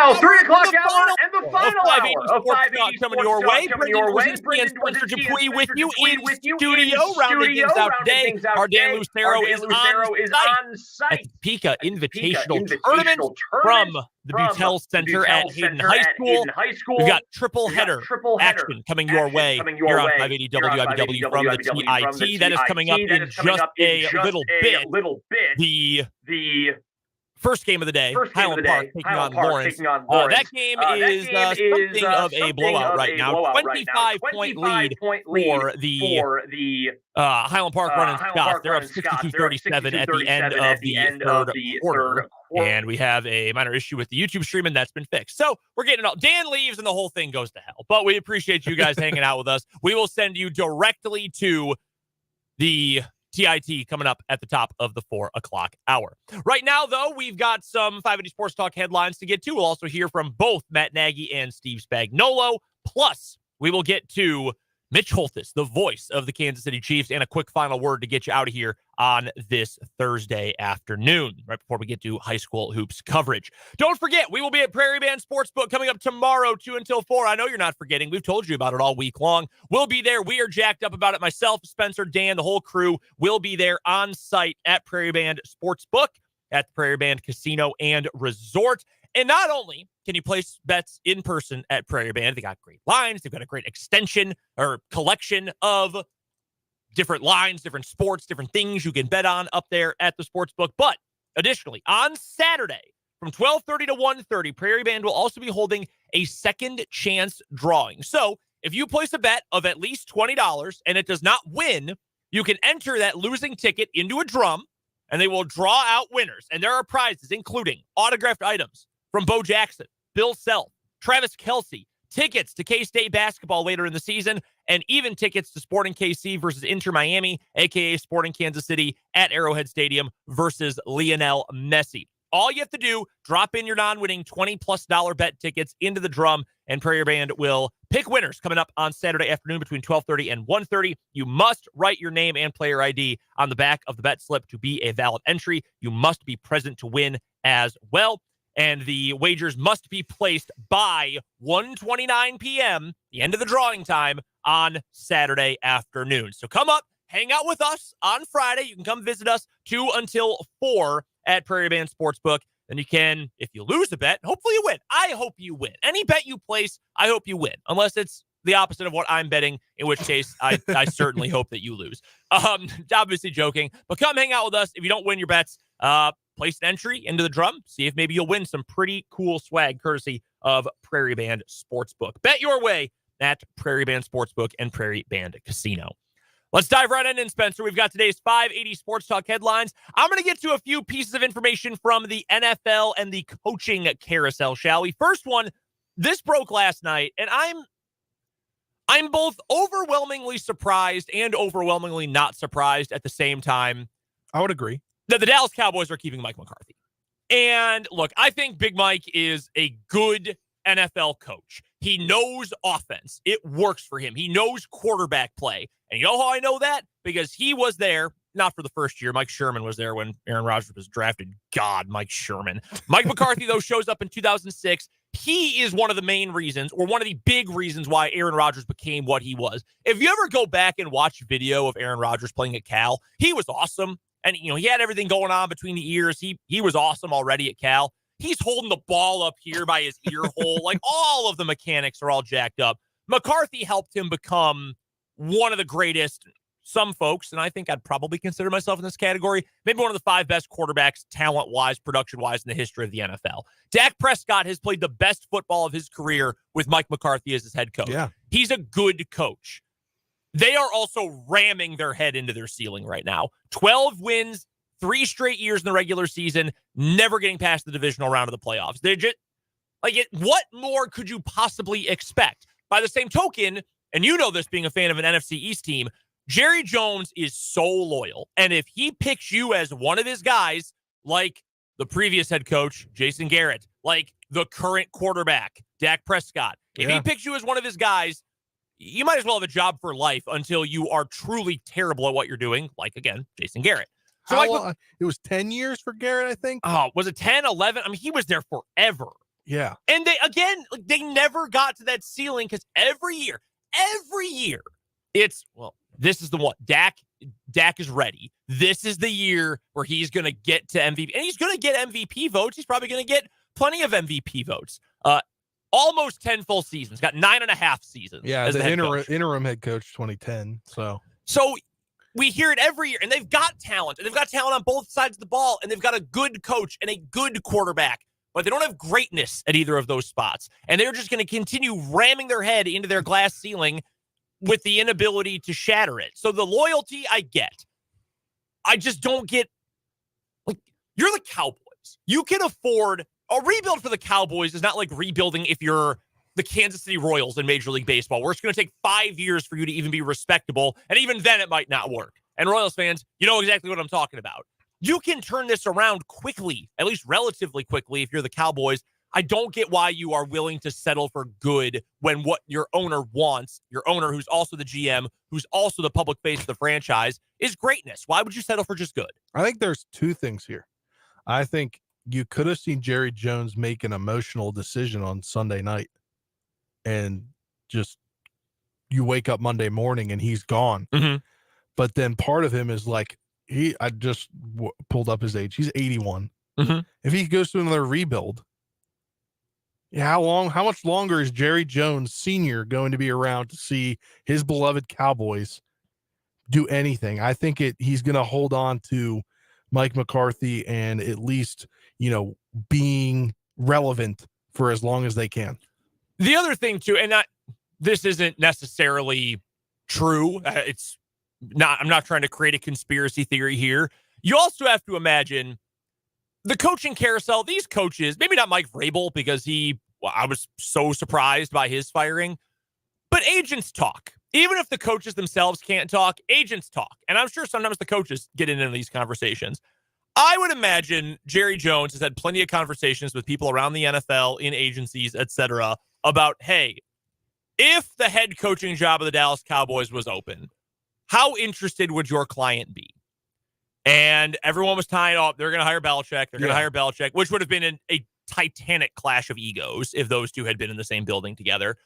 hour, 3 o'clock and the hour, and the final hour of 580 coming your way. Brendan Brzezinski and Spencer Dupuis with you in studio, rounding things out today. Our Dan Lucero is on site at the Topeka Invitational Tournament from the Butel Center at Hayden High School. We've got triple header action coming your way here on 580 WIBW from the TIT. That is coming up in just a little bit. The first game of the day, Highland Park taking on Lawrence. That game is something of a blowout right now. 25-point lead for the Highland Park Running Scots. They're up 62-37 at the end of the third quarter. And we have a minor issue with the YouTube stream, and that's been fixed. So we're getting it all. Dan leaves, and the whole thing goes to hell. But we appreciate you guys hanging out with us. We will send you directly to the TIT coming up at the top of the 4 o'clock hour. Right now, though, we've got some 580 Sports Talk headlines to get to. We'll also hear from both Matt Nagy and Steve Spagnuolo. Plus, we will get to Mitch Holthus, the voice of the Kansas City Chiefs, and a quick final word to get you out of here on this Thursday afternoon, right before we get to high school hoops coverage. Don't forget, we will be at Prairie Band Sportsbook coming up tomorrow, 2 until 4. I know you're not forgetting. We've told you about it all week long. We'll be there. We are jacked up about it. Myself, Spencer, Dan, the whole crew will be there on site at Prairie Band Sportsbook at the Prairie Band Casino and Resort. And not only can you place bets in person at Prairie Band, they got great lines. They've got a great extension or collection of different lines, different sports, different things you can bet on up there at the sports book. But additionally, on Saturday from 12:30 to 1:30, Prairie Band will also be holding a second chance drawing. So if you place a bet of at least $20 and it does not win, you can enter that losing ticket into a drum and they will draw out winners. And there are prizes, including autographed items from Bo Jackson, Bill Self, Travis Kelce, tickets to K-State basketball later in the season, and even tickets to Sporting KC versus Inter Miami, a.k.a. Sporting Kansas City at Arrowhead Stadium versus Lionel Messi. All you have to do, drop in your non-winning $20+ bet tickets into the drum, and Prairie Band will pick winners coming up on Saturday afternoon between 12:30 and 1:30. You must write your name and player ID on the back of the bet slip to be a valid entry. You must be present to win as well. And the wagers must be placed by 1:29 p.m., the end of the drawing time, on Saturday afternoon. So come up, hang out with us on Friday. You can come visit us 2 until 4 at Prairie Band Sportsbook. And you can, if you lose a bet, hopefully you win. I hope you win. Any bet you place, I hope you win. Unless it's the opposite of what I'm betting, in which case I certainly hope that you lose. Obviously joking. But come hang out with us. If you don't win your bets, place an entry into the drum. See if maybe you'll win some pretty cool swag courtesy of Prairie Band Sportsbook. Bet your way at Prairie Band Sportsbook and Prairie Band Casino. Let's dive right in, Spencer. We've got today's 580 Sports Talk headlines. I'm going to get to a few pieces of information from the NFL and the coaching carousel, shall we? First one, this broke last night, and I'm both overwhelmingly surprised and overwhelmingly not surprised at the same time. I would agree that the Dallas Cowboys are keeping Mike McCarthy. And look, I think Big Mike is a good NFL coach. He knows offense. It works for him. He knows quarterback play. And you know how I know that? Because he was there, not for the first year. Mike Sherman was there when Aaron Rodgers was drafted. God, Mike Sherman. Mike McCarthy, though, shows up in 2006. He is one of the main reasons, or one of the big reasons, why Aaron Rodgers became what he was. If you ever go back and watch video of Aaron Rodgers playing at Cal, he was awesome. And, you know, he had everything going on between the ears. He was awesome already at Cal. He's holding the ball up here by his ear hole. Like, all of the mechanics are all jacked up. McCarthy helped him become one of the greatest, some folks, and I think I'd probably consider myself in this category, maybe one of the 5 best quarterbacks, talent-wise, production-wise, in the history of the NFL. Dak Prescott has played the best football of his career with Mike McCarthy as his head coach. Yeah. He's a good coach. They are also ramming their head into their ceiling right now. 12 wins, 3 straight years in the regular season, never getting past the divisional round of the playoffs. They're just what more could you possibly expect? By the same token, and you know this being a fan of an NFC East team, Jerry Jones is so loyal. And if he picks you as one of his guys, like the previous head coach, Jason Garrett, like the current quarterback, Dak Prescott, if he picks you as one of his guys, you might as well have a job for life until you are truly terrible at what you're doing, like, again, Jason Garrett. So it was 10 years for Garrett, I think. Oh, was it 10, 11? I mean, he was there forever. Yeah. And they never got to that ceiling because every year, it's, well, this is the one. Dak is ready. This is the year where he's going to get to MVP. And he's going to get MVP votes. He's probably going to get plenty of MVP votes. Almost 10 full seasons. Got 9.5 seasons. Yeah, as the interim head coach 2010. So we hear it every year. And they've got talent. And they've got talent on both sides of the ball. And they've got a good coach and a good quarterback. But they don't have greatness at either of those spots. And they're just going to continue ramming their head into their glass ceiling with the inability to shatter it. So the loyalty I get. I just don't get, like, you're the Cowboys. You can afford, a rebuild for the Cowboys is not like rebuilding if you're the Kansas City Royals in Major League Baseball, where it's going to take 5 years for you to even be respectable. And even then it might not work. And Royals fans, you know exactly what I'm talking about. You can turn this around quickly, at least relatively quickly if you're the Cowboys. I don't get why you are willing to settle for good when what your owner wants, your owner who's also the GM, who's also the public face of the franchise, is greatness. Why would you settle for just good? I think there's two things here. I think you could have seen Jerry Jones make an emotional decision on Sunday night and just you wake up Monday morning and he's gone. Mm-hmm. But then part of him is like, I just pulled up his age. He's 81. Mm-hmm. If he goes to another rebuild, how much longer is Jerry Jones Sr. going to be around to see his beloved Cowboys do anything? I think he's going to hold on to Mike McCarthy and at least, being relevant for as long as they can. The other thing too, and this isn't necessarily true. I'm not trying to create a conspiracy theory here. You also have to imagine the coaching carousel, these coaches, maybe not Mike Vrabel because I was so surprised by his firing, but agents talk. Even if the coaches themselves can't talk, agents talk. And I'm sure sometimes the coaches get into these conversations. I would imagine Jerry Jones has had plenty of conversations with people around the NFL, in agencies, etc., about, hey, if the head coaching job of the Dallas Cowboys was open, how interested would your client be? And everyone was tying up. They're going to hire Belichick. They're going to hire Belichick, which would have been a titanic clash of egos if those two had been in the same building together.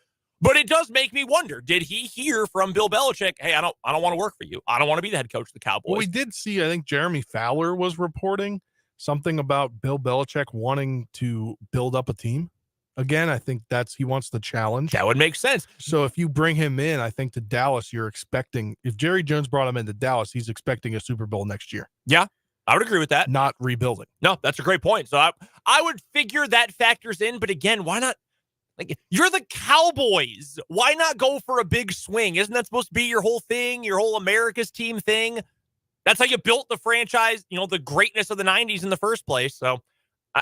But it does make me wonder, did he hear from Bill Belichick, hey, I don't want to work for you. I don't want to be the head coach of the Cowboys. Well, we did see, I think Jeremy Fowler was reporting something about Bill Belichick wanting to build up a team. Again, I think he wants the challenge. That would make sense. So if you bring him in, I think to Dallas, you're expecting, if Jerry Jones brought him into Dallas, he's expecting a Super Bowl next year. Yeah, I would agree with that. Not rebuilding. No, that's a great point. So I would figure that factors in. But again, why not? Like, you're the Cowboys. Why not go for a big swing? Isn't that supposed to be your whole thing, your whole America's team thing? That's how you built the franchise, the greatness of the 90s in the first place. So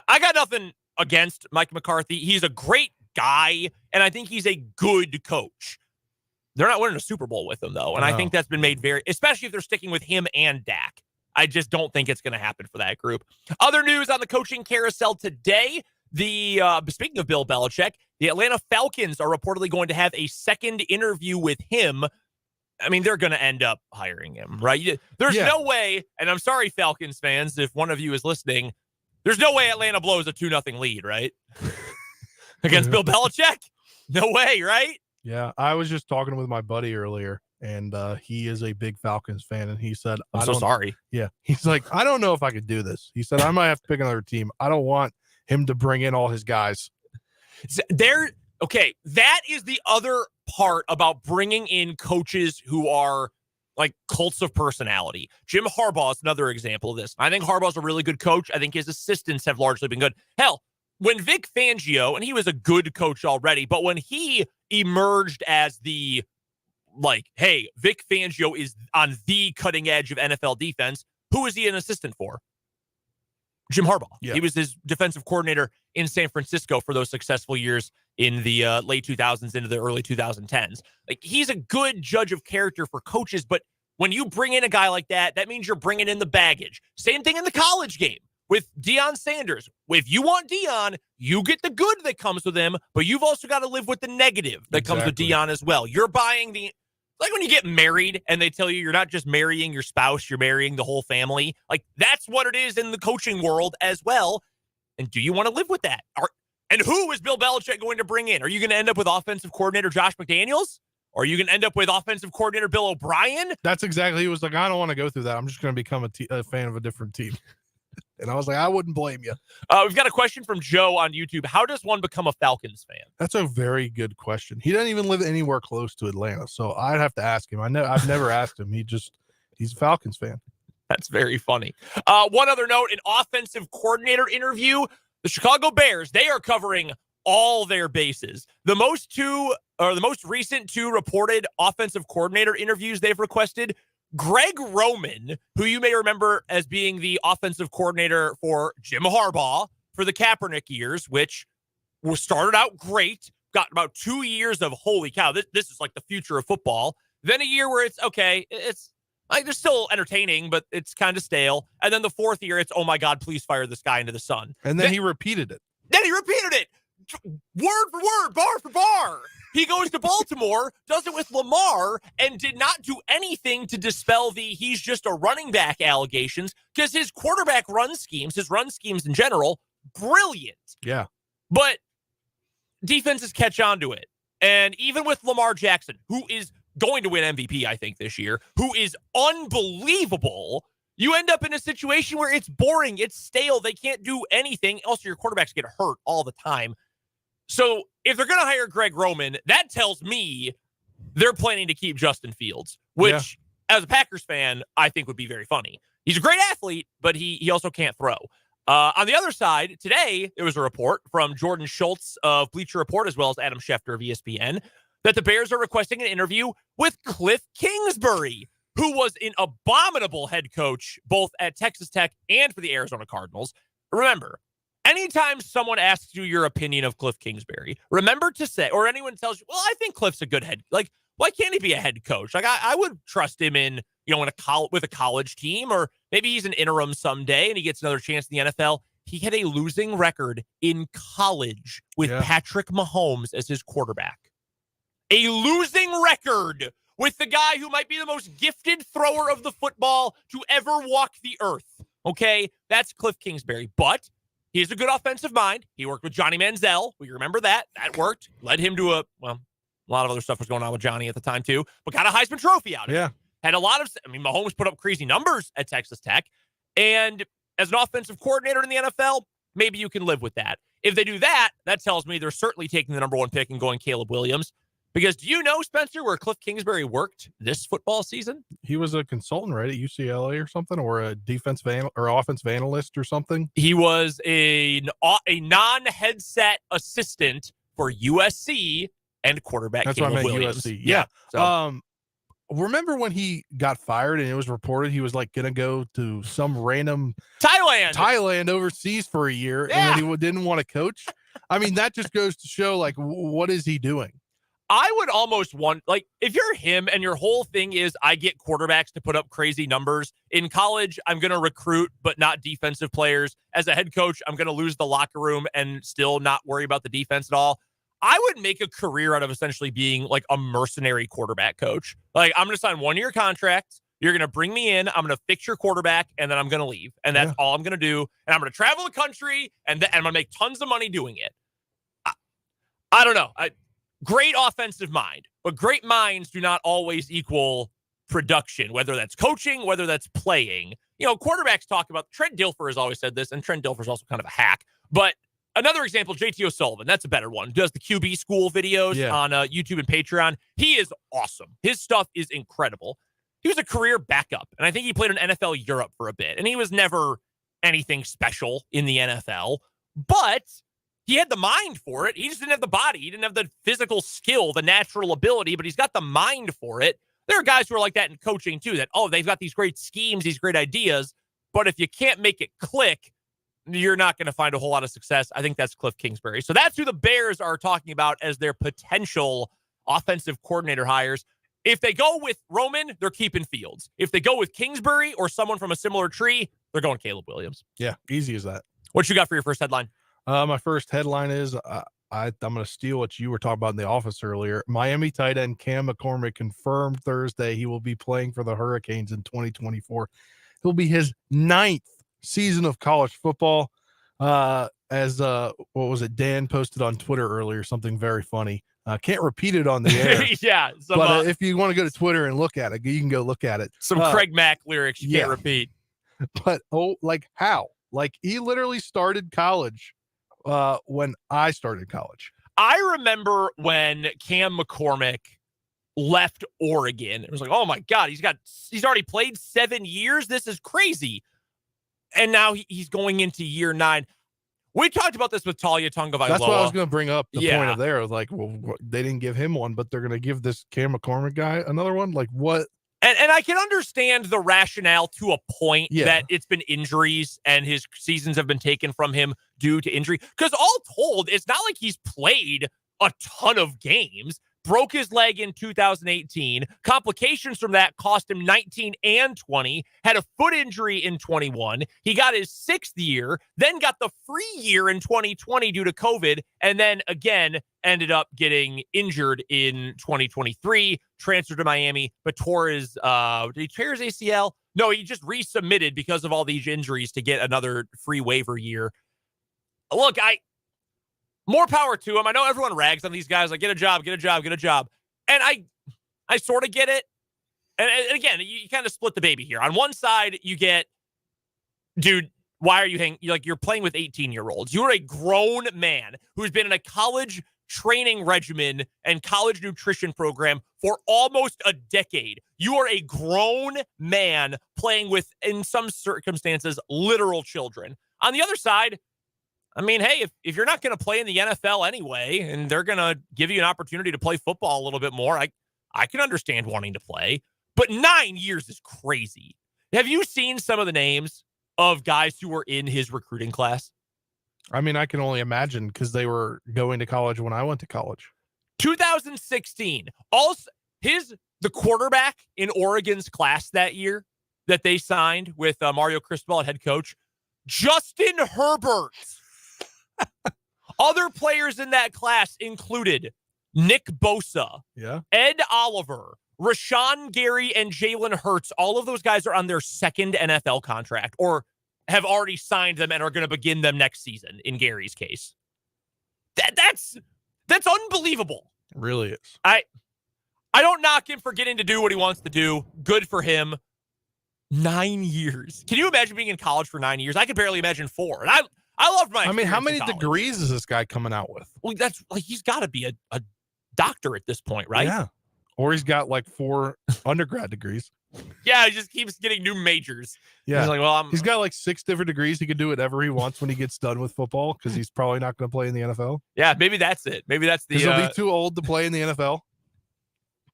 I got nothing against Mike McCarthy. He's a great guy, and I think he's a good coach. They're not winning a Super Bowl with him, though, and I think that's been made very, especially if they're sticking with him and Dak. I just don't think it's going to happen for that group. Other news on the coaching carousel today, speaking of Bill Belichick, the Atlanta Falcons are reportedly going to have a second interview with him. I mean, they're going to end up hiring him, right? There's no way, and I'm sorry, Falcons fans, if one of you is listening, there's no way Atlanta blows a 2-0 lead, right? Against Bill Belichick? No way, right? Yeah, I was just talking with my buddy earlier, and he is a big Falcons fan, and he said, I'm so sorry. Yeah, he's like, I don't know if I could do this. He said, I might have to pick another team. I don't want him to bring in all his guys. Okay, that is the other part about bringing in coaches who are like cults of personality. Jim Harbaugh is another example of this. I think Harbaugh's a really good coach. I think his assistants have largely been good. Hell, when Vic Fangio, and he was a good coach already, but when he emerged as the, hey, Vic Fangio is on the cutting edge of NFL defense, who is he an assistant for? Jim Harbaugh. Yeah. He was his defensive coordinator in San Francisco for those successful years in the late 2000s into the early 2010s. He's a good judge of character for coaches, but when you bring in a guy like that, that means you're bringing in the baggage. Same thing in the college game with Deion Sanders. If you want Deion, you get the good that comes with him, but you've also got to live with the negative that comes with Deion as well. You're buying like when you get married and they tell you you're not just marrying your spouse, you're marrying the whole family. That's what it is in the coaching world as well. And do you want to live with that? And who is Bill Belichick going to bring in? Are you going to end up with offensive coordinator Josh McDaniels? Or are you going to end up with offensive coordinator Bill O'Brien? That's exactly. He was like, I don't want to go through that. I'm just going to become a fan of a different team. And I was like, I wouldn't blame you. We've got a question from Joe on YouTube. How does one become a Falcons fan? That's a very good question. He doesn't even live anywhere close to Atlanta, so I'd have to ask him. I've never asked him. He's a Falcons fan. That's very funny. One other note, an offensive coordinator interview. The Chicago Bears, they are covering all their bases. The most recent two reported offensive coordinator interviews they've requested, Greg Roman, who you may remember as being the offensive coordinator for Jim Harbaugh for the Kaepernick years, which started out great, got about 2 years of holy cow, this is like the future of football. Then a year where it's okay, it's like they're still entertaining, but it's kind of stale. And then the fourth year, it's, oh my God, please fire this guy into the sun. And then he repeated it. Then he repeated it. Word for word, bar for bar. He goes to Baltimore, does it with Lamar, and did not do anything to dispel the he's just a running back allegations, because his quarterback run schemes, his run schemes in general, brilliant. Yeah. But defenses catch on to it. And even with Lamar Jackson, who is going to win MVP, I think, this year, who is unbelievable, you end up in a situation where it's boring, it's stale, they can't do anything. Also, your quarterbacks get hurt all the time. So if they're going to hire Greg Roman, that tells me they're planning to keep Justin Fields, which, as a Packers fan, I think would be very funny. He's a great athlete, but he also can't throw. On the other side, today, there was a report from Jordan Schultz of Bleacher Report, as well as Adam Schefter of ESPN, that the Bears are requesting an interview with Cliff Kingsbury, who was an abominable head coach both at Texas Tech and for the Arizona Cardinals. Remember, anytime someone asks you your opinion of Cliff Kingsbury, remember to say, or anyone tells you, well, I think Cliff's a good head. Like, why can't he be a head coach? Like, I would trust him in, with a college team, or maybe he's an interim someday and he gets another chance in the NFL. He had a losing record in college with Patrick Mahomes as his quarterback. A losing record with the guy who might be the most gifted thrower of the football to ever walk the earth. Okay? That's Cliff Kingsbury. But he has a good offensive mind. He worked with Johnny Manziel. We remember that. That worked. Led him to a lot of other stuff was going on with Johnny at the time too, but got a Heisman Trophy out of it. Had a lot of, Mahomes put up crazy numbers at Texas Tech. And as an offensive coordinator in the NFL, maybe you can live with that. If they do that, that tells me they're certainly taking the number one pick and going Caleb Williams. Because do you know, Spencer, where Cliff Kingsbury worked this football season? He was a consultant, right, at UCLA or something, or a defensive or offensive analyst or something. He was a non-headset assistant for USC and quarterback. That's Caleb what I meant, Williams. USC. Yeah. So. Remember when he got fired and it was reported he was like going to go to some random Thailand overseas for a year and he didn't want to coach? I mean, that just goes to show, like, what is he doing? I would almost want, like, if you're him and your whole thing is I get quarterbacks to put up crazy numbers. In college, I'm going to recruit, but not defensive players. As a head coach, I'm going to lose the locker room and still not worry about the defense at all. I would make a career out of essentially being like a mercenary quarterback coach. Like, I'm going to sign 1-year contracts. You're going to bring me in. I'm going to fix your quarterback, and then I'm going to leave. And that's all I'm going to do. And I'm going to travel the country, and I'm going to make tons of money doing it. I don't know. Great offensive mind, but great minds do not always equal production, whether that's coaching, whether that's playing. Quarterbacks talk about, Trent Dilfer has always said this, and Trent Dilfer is also kind of a hack. But another example, JT O'Sullivan, that's a better one, does the QB school videos on YouTube and Patreon. He is awesome. His stuff is incredible. He was a career backup, and I think he played in NFL Europe for a bit, and he was never anything special in the NFL, but he had the mind for it. He just didn't have the body. He didn't have the physical skill, the natural ability, but he's got the mind for it. There are guys who are like that in coaching too, that, they've got these great schemes, these great ideas, but if you can't make it click, you're not going to find a whole lot of success. I think that's Cliff Kingsbury. So that's who the Bears are talking about as their potential offensive coordinator hires. If they go with Roman, they're keeping Fields. If they go with Kingsbury or someone from a similar tree, they're going Caleb Williams. Yeah, easy as that. What you got for your first headline? My first headline is I'm going to steal what you were talking about in the office earlier. Miami tight end Cam McCormick confirmed Thursday he will be playing for the Hurricanes in 2024. He'll be his 9th season of college football. As what was it? Dan posted on Twitter earlier something very funny. Can't repeat it on the air. Yeah, But if you want to go to Twitter and look at it, you can go look at it. Some Craig Mack lyrics you can't repeat. But like how? Like he literally started college when I started college. I remember when Cam McCormick left Oregon. It was like, oh my God, he's already played 7 years. This is crazy. And now he's going into year 9. We talked about this with Talia Tungavailoa. That's what I was going to bring up. The point of there, like, well, they didn't give him one, but they're going to give this Cam McCormick guy another one. Like, what? And I can understand the rationale to a point that it's been injuries and his seasons have been taken from him due to injury. Because all told, it's not like he's played a ton of games. Broke his leg in 2018. Complications from that cost him 19 and 20. Had a foot injury in 21. He got his 6th year, then got the free year in 2020 due to COVID, and then again ended up getting injured in 2023. Transferred to Miami, but tore his did he tear his ACL? No, he just resubmitted because of all these injuries to get another free waiver year. Look, more power to him. I know everyone rags on these guys, like, get a job. And I sort of get it. And again, you kind of split the baby here. On one side, you get, dude, why are you you're playing with 18-year-olds. You're a grown man who's been in a college training regimen and college nutrition program for almost a decade. You are a grown man playing with, in some circumstances, literal children. On the other side, I mean, hey, if you're not going to play in the NFL anyway, and they're going to give you an opportunity to play football a little bit more, I can understand wanting to play. But 9 years is crazy. Have you seen some of the names of guys who were in his recruiting class? I mean, I can only imagine because they were going to college when I went to college. 2016. Also, the quarterback in Oregon's class that year that they signed with Mario Cristobal as head coach, Justin Herbert. Other players in that class included Nick Bosa, Ed Oliver, Rashawn Gary, and Jalen Hurts. All of those guys are on their 2nd NFL contract or have already signed them and are going to begin them next season in Gary's case. That's unbelievable. It really is. I don't knock him for getting to do what he wants to do. Good for him. 9 years. Can you imagine being in college for 9 years? I could barely imagine 4. And I loved my. I mean, how many degrees is this guy coming out with? Well, that's like he's got to be a doctor at this point, right? Yeah. Or he's got like 4 undergrad degrees. Yeah, he just keeps getting new majors. Yeah. He's like, well, he's got like 6 different degrees. He can do whatever he wants when he gets done with football because he's probably not going to play in the NFL. Yeah, maybe that's it. Maybe that's the. He'll be too old to play in the NFL.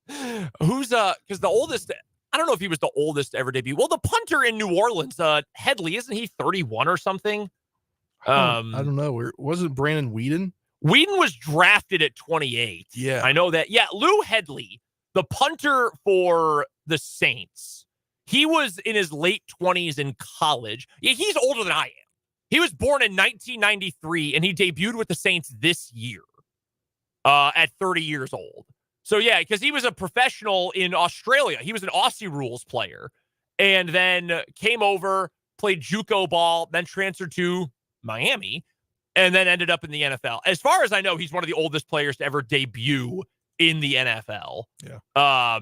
Because the oldest. I don't know if he was the oldest to ever debut. Well, the punter in New Orleans, Headley, isn't he 31 or something? I don't know. Wasn't Brandon Whedon? Whedon was drafted at 28. Yeah. I know that. Yeah, Lou Headley, the punter for the Saints, he was in his late 20s in college. Yeah, he's older than I am. He was born in 1993, and he debuted with the Saints this year at 30 years old. So, yeah, because he was a professional in Australia. He was an Aussie rules player and then came over, played JUCO ball, then transferred to Miami, and then ended up in the NFL. As far as I know, he's one of the oldest players to ever debut in the NFL. Yeah.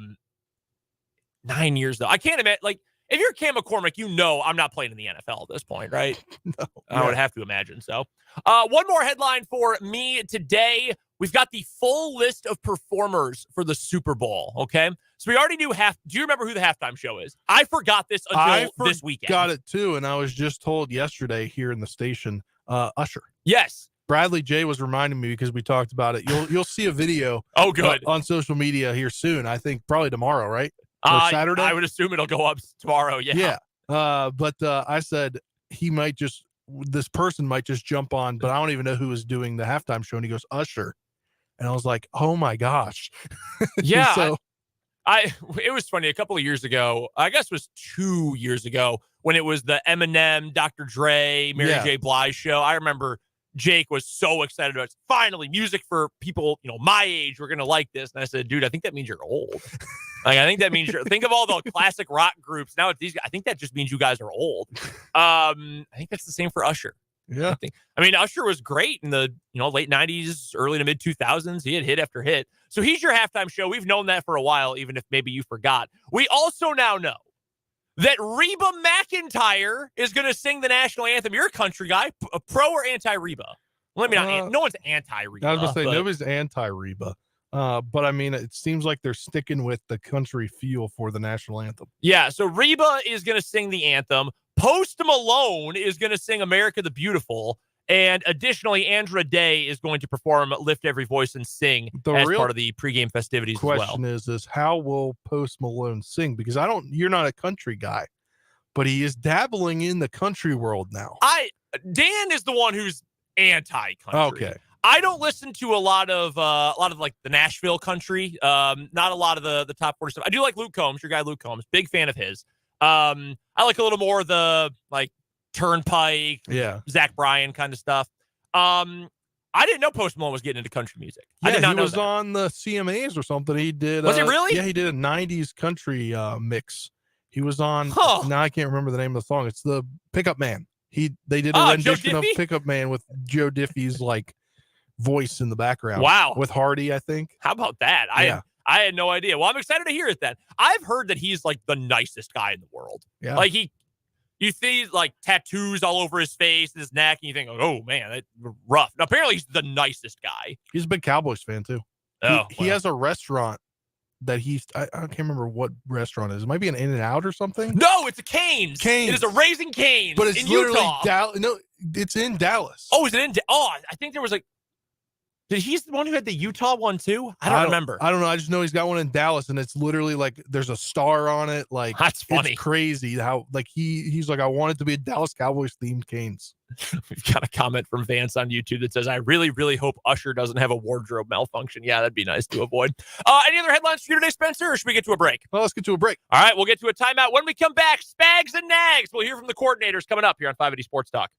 9 years, though. I can't imagine, like, if you're Cam McCormick, you know I'm not playing in the NFL at this point, right? No. I would have to imagine so. One more headline for me today. We've got the full list of performers for the Super Bowl, okay? So we already knew do you remember who the halftime show is? I forgot this until this weekend. Got it too, and I was just told yesterday here in the station, Usher. Yes. Bradley J was reminding me because we talked about it. You'll see a video good. On social media here soon. I think probably tomorrow, right? Or Saturday? I would assume it'll go up tomorrow, yeah. Yeah. But I said this person might just jump on, but I don't even know who was doing the halftime show. And he goes, Usher. And I was like, oh my gosh. Yeah. So it was funny. A couple of years ago, I guess it was 2 years ago, when it was the Eminem, Dr. Dre, Mary J. Blige show. I remember Jake was so excited about it. Finally, music for people, my age. We're going to like this. And I said, dude, I think that means you're old. Like, I think that means think of all the classic rock groups. Now it's these guys. I think that just means you guys are old. I think that's the same for Usher. Yeah. I mean, Usher was great in the late 90s, early to mid 2000s. He had hit after hit. So he's your halftime show. We've known that for a while, even if maybe you forgot. We also now know that Reba McEntire is going to sing the national anthem. You're a country guy, pro or anti-Reba? Let me not. No one's anti-Reba. I was going to say nobody's anti-Reba. But I mean, it seems like they're sticking with the country feel for the national anthem. Yeah. So Reba is going to sing the anthem. Post Malone is going to sing America the Beautiful. And additionally, Andra Day is going to perform Lift Every Voice and Sing as part of the pregame festivities as well. The question is how will Post Malone sing? Because you're not a country guy, but he is dabbling in the country world now. Dan is the one who's anti-country. Okay. I don't listen to a lot of like the Nashville country. Not a lot of the top 40 stuff. I do like Luke Combs, your guy Luke Combs, big fan of his. I like a little more of the like Turnpike, Zach Bryan kind of stuff. I didn't know Post Malone was getting into country music. Yeah, I did not know he was on the CMAs or something. He did. Was he really? Yeah, he did a 90s country mix. He was on. Now I can't remember the name of the song. It's the Pickup Man. They did a rendition of Pickup Man with Joe Diffie's like voice in the background. Wow. With Hardy, I think. How about that? I had no idea. Well, I'm excited to hear it then. I've heard that he's like the nicest guy in the world. Yeah. Like you see like tattoos all over his face and his neck, and you think, oh man, that's rough. Now, apparently he's the nicest guy. He's a big Cowboys fan too. He has a restaurant that I can't remember what restaurant it is. It might be an In-N-Out or something. No, it's a Cane's. It is a Raising Cane's. But it's in literally Utah. No, it's in Dallas. Oh, is it in? I think there was like. He's the one who had the Utah one too? I don't remember. I don't know. I just know he's got one in Dallas, and it's literally like there's a star on it. Like that's funny. It's crazy how like he's like, I want it to be a Dallas Cowboys themed Canes. We've got a comment from Vance on YouTube that says, I really, really hope Usher doesn't have a wardrobe malfunction. Yeah, that'd be nice to avoid. Any other headlines for you today, Spencer, or should we get to a break? Well, let's get to a break. All right, we'll get to a timeout. When we come back, Spags and Nags. We'll hear from the coordinators coming up here on 580 Sports Talk.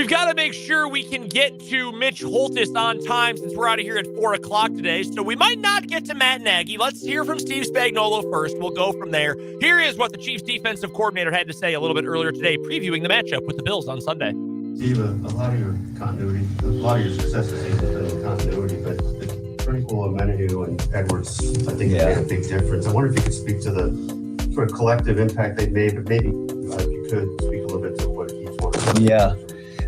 we've got to make sure we can get to Mitch Holthus on time since we're out of here at 4 o'clock today. So we might not get to Matt Nagy. Let's hear from Steve Spagnuolo first. We'll go from there. Here is what the Chiefs defensive coordinator had to say a little bit earlier today, previewing the matchup with the Bills on Sunday. Steve, a lot of your continuity, a lot of your success has been in continuity, but the critical Amenadu and Edwards, I think, made a big difference. I wonder if you could speak to the sort of collective impact they've made, but maybe if you could speak a little bit to what each one of them. Yeah.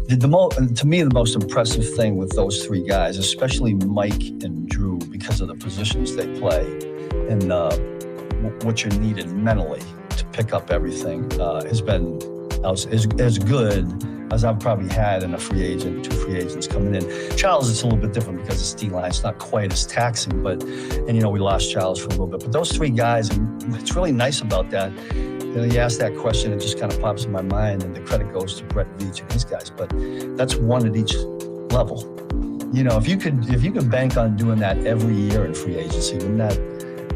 To me, the most impressive thing with those three guys, especially Mike and Drew, because of the positions they play and what you're needed mentally to pick up everything, has been as good as I've probably had in a free agent, two free agents coming in. Charles, it's a little bit different because it's D-line. It's not quite as taxing, and we lost Charles for a little bit. But those three guys, and it's really nice about that. You ask that question, it just kind of pops in my mind, and the credit goes to Brett Veach and his guys. But that's one at each level. If you could bank on doing that every year in free agency, wouldn't that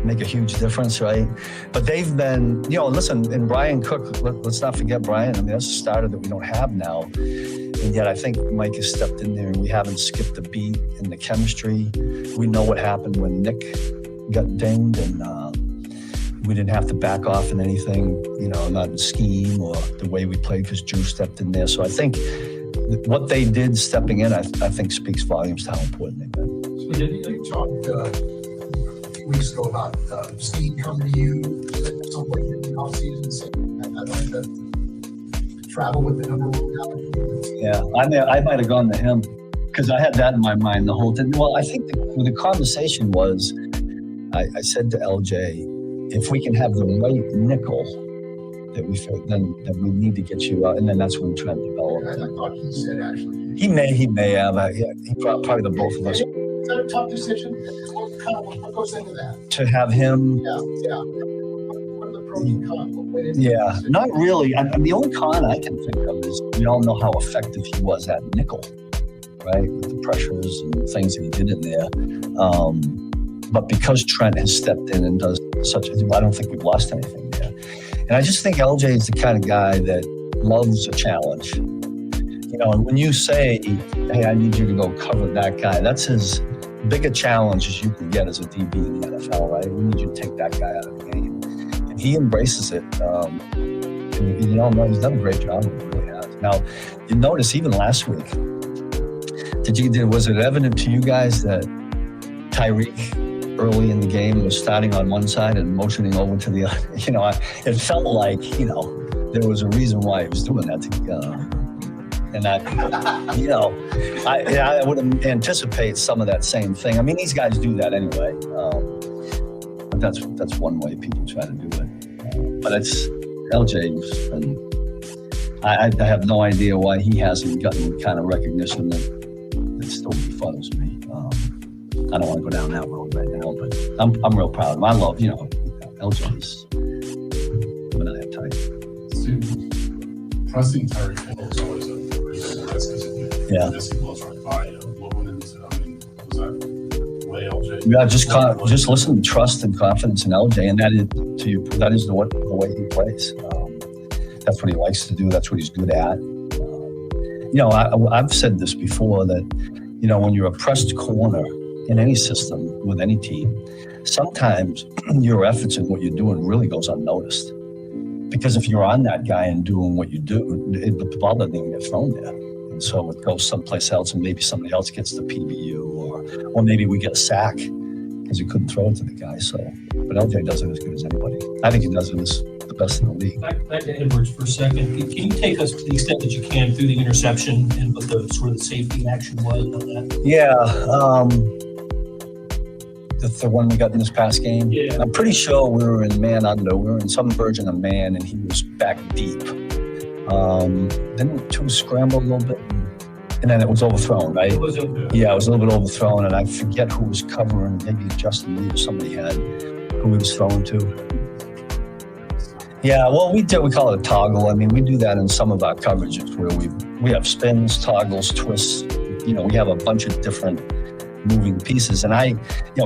make a huge difference, right? But they've been, listen, and Brian Cook, let's not forget Brian. I mean, that's a starter that we don't have now. And yet I think Mike has stepped in there, and we haven't skipped a beat in the chemistry. We know what happened when Nick got dinged, and we didn't have to back off in anything, not in scheme or the way we played because Drew stepped in there. So I think what they did stepping in, I think speaks volumes to how important they've been. So you talked a few weeks ago about Steve coming to you at some point in the offseason saying, I'd like to travel with the number one guy. Yeah, I might have gone to him because I had that in my mind the whole time. Well, I think the conversation was, I said to LJ, if we can have the right nickel that we feel, then we need to get you out, and then that's when Trent developed. I thought he said actually. He may have. He probably the both of us. Is that a tough decision? What goes into that? To have him. Yeah. What are the pros and cons? Yeah, not really. The only con I can think of is we all know how effective he was at nickel, right? With the pressures and things that he did in there. But because Trent has stepped in and does I don't think we've lost anything there. And I just think LJ is the kind of guy that loves a challenge. And when you say, hey, I need you to go cover that guy, that's as big a challenge as you can get as a DB in the NFL, right? We need you to take that guy out of the game. And he embraces it. And he's done a great job. He really has. Now, you notice even last week, was it evident to you guys that Tyreek early in the game was starting on one side and motioning over to the other? It felt like, there was a reason why he was doing that. And I would anticipate some of that same thing. I mean, these guys do that anyway. But that's one way people try to do it. But it's LJ, and I have no idea why he hasn't gotten the kind of recognition that still befuddles me. I don't want to go down that road right now, but I'm real proud of him. I love, LJ's. When I have time. Trusting Tyreek Hill is always a reason. That's because missing blows right by you. What went into it? I mean, was that the way LJ? Yeah, just listen to trust and confidence in LJ, and that is the way he plays. That's what he likes to do. That's what he's good at. I've said this before that, when you're a pressed corner in any system with any team, sometimes your efforts and what you're doing really goes unnoticed. Because if you're on that guy and doing what you do, the ball doesn't even get thrown there. And so it goes someplace else, and maybe somebody else gets the PBU, or maybe we get a sack because we couldn't throw it to the guy. So, but LJ does it as good as anybody. I think he does it as the best in the league. Back to Edwards for a second. Can you take us to the extent that you can through the interception and what the sort of the safety action was on that? Yeah. The one we got in this past game. Yeah. I'm pretty sure we were in man under. We were in some version of man, and he was back deep. Then two scrambled a little bit, and then it was overthrown, right? It was overthrown. Yeah, it was a little bit overthrown, and I forget who was covering. Maybe Justin Lee or somebody had who he was throwing to. Yeah, well, we call it a toggle. I mean, we do that in some of our coverages where we have spins, toggles, twists. We have a bunch of different moving pieces. And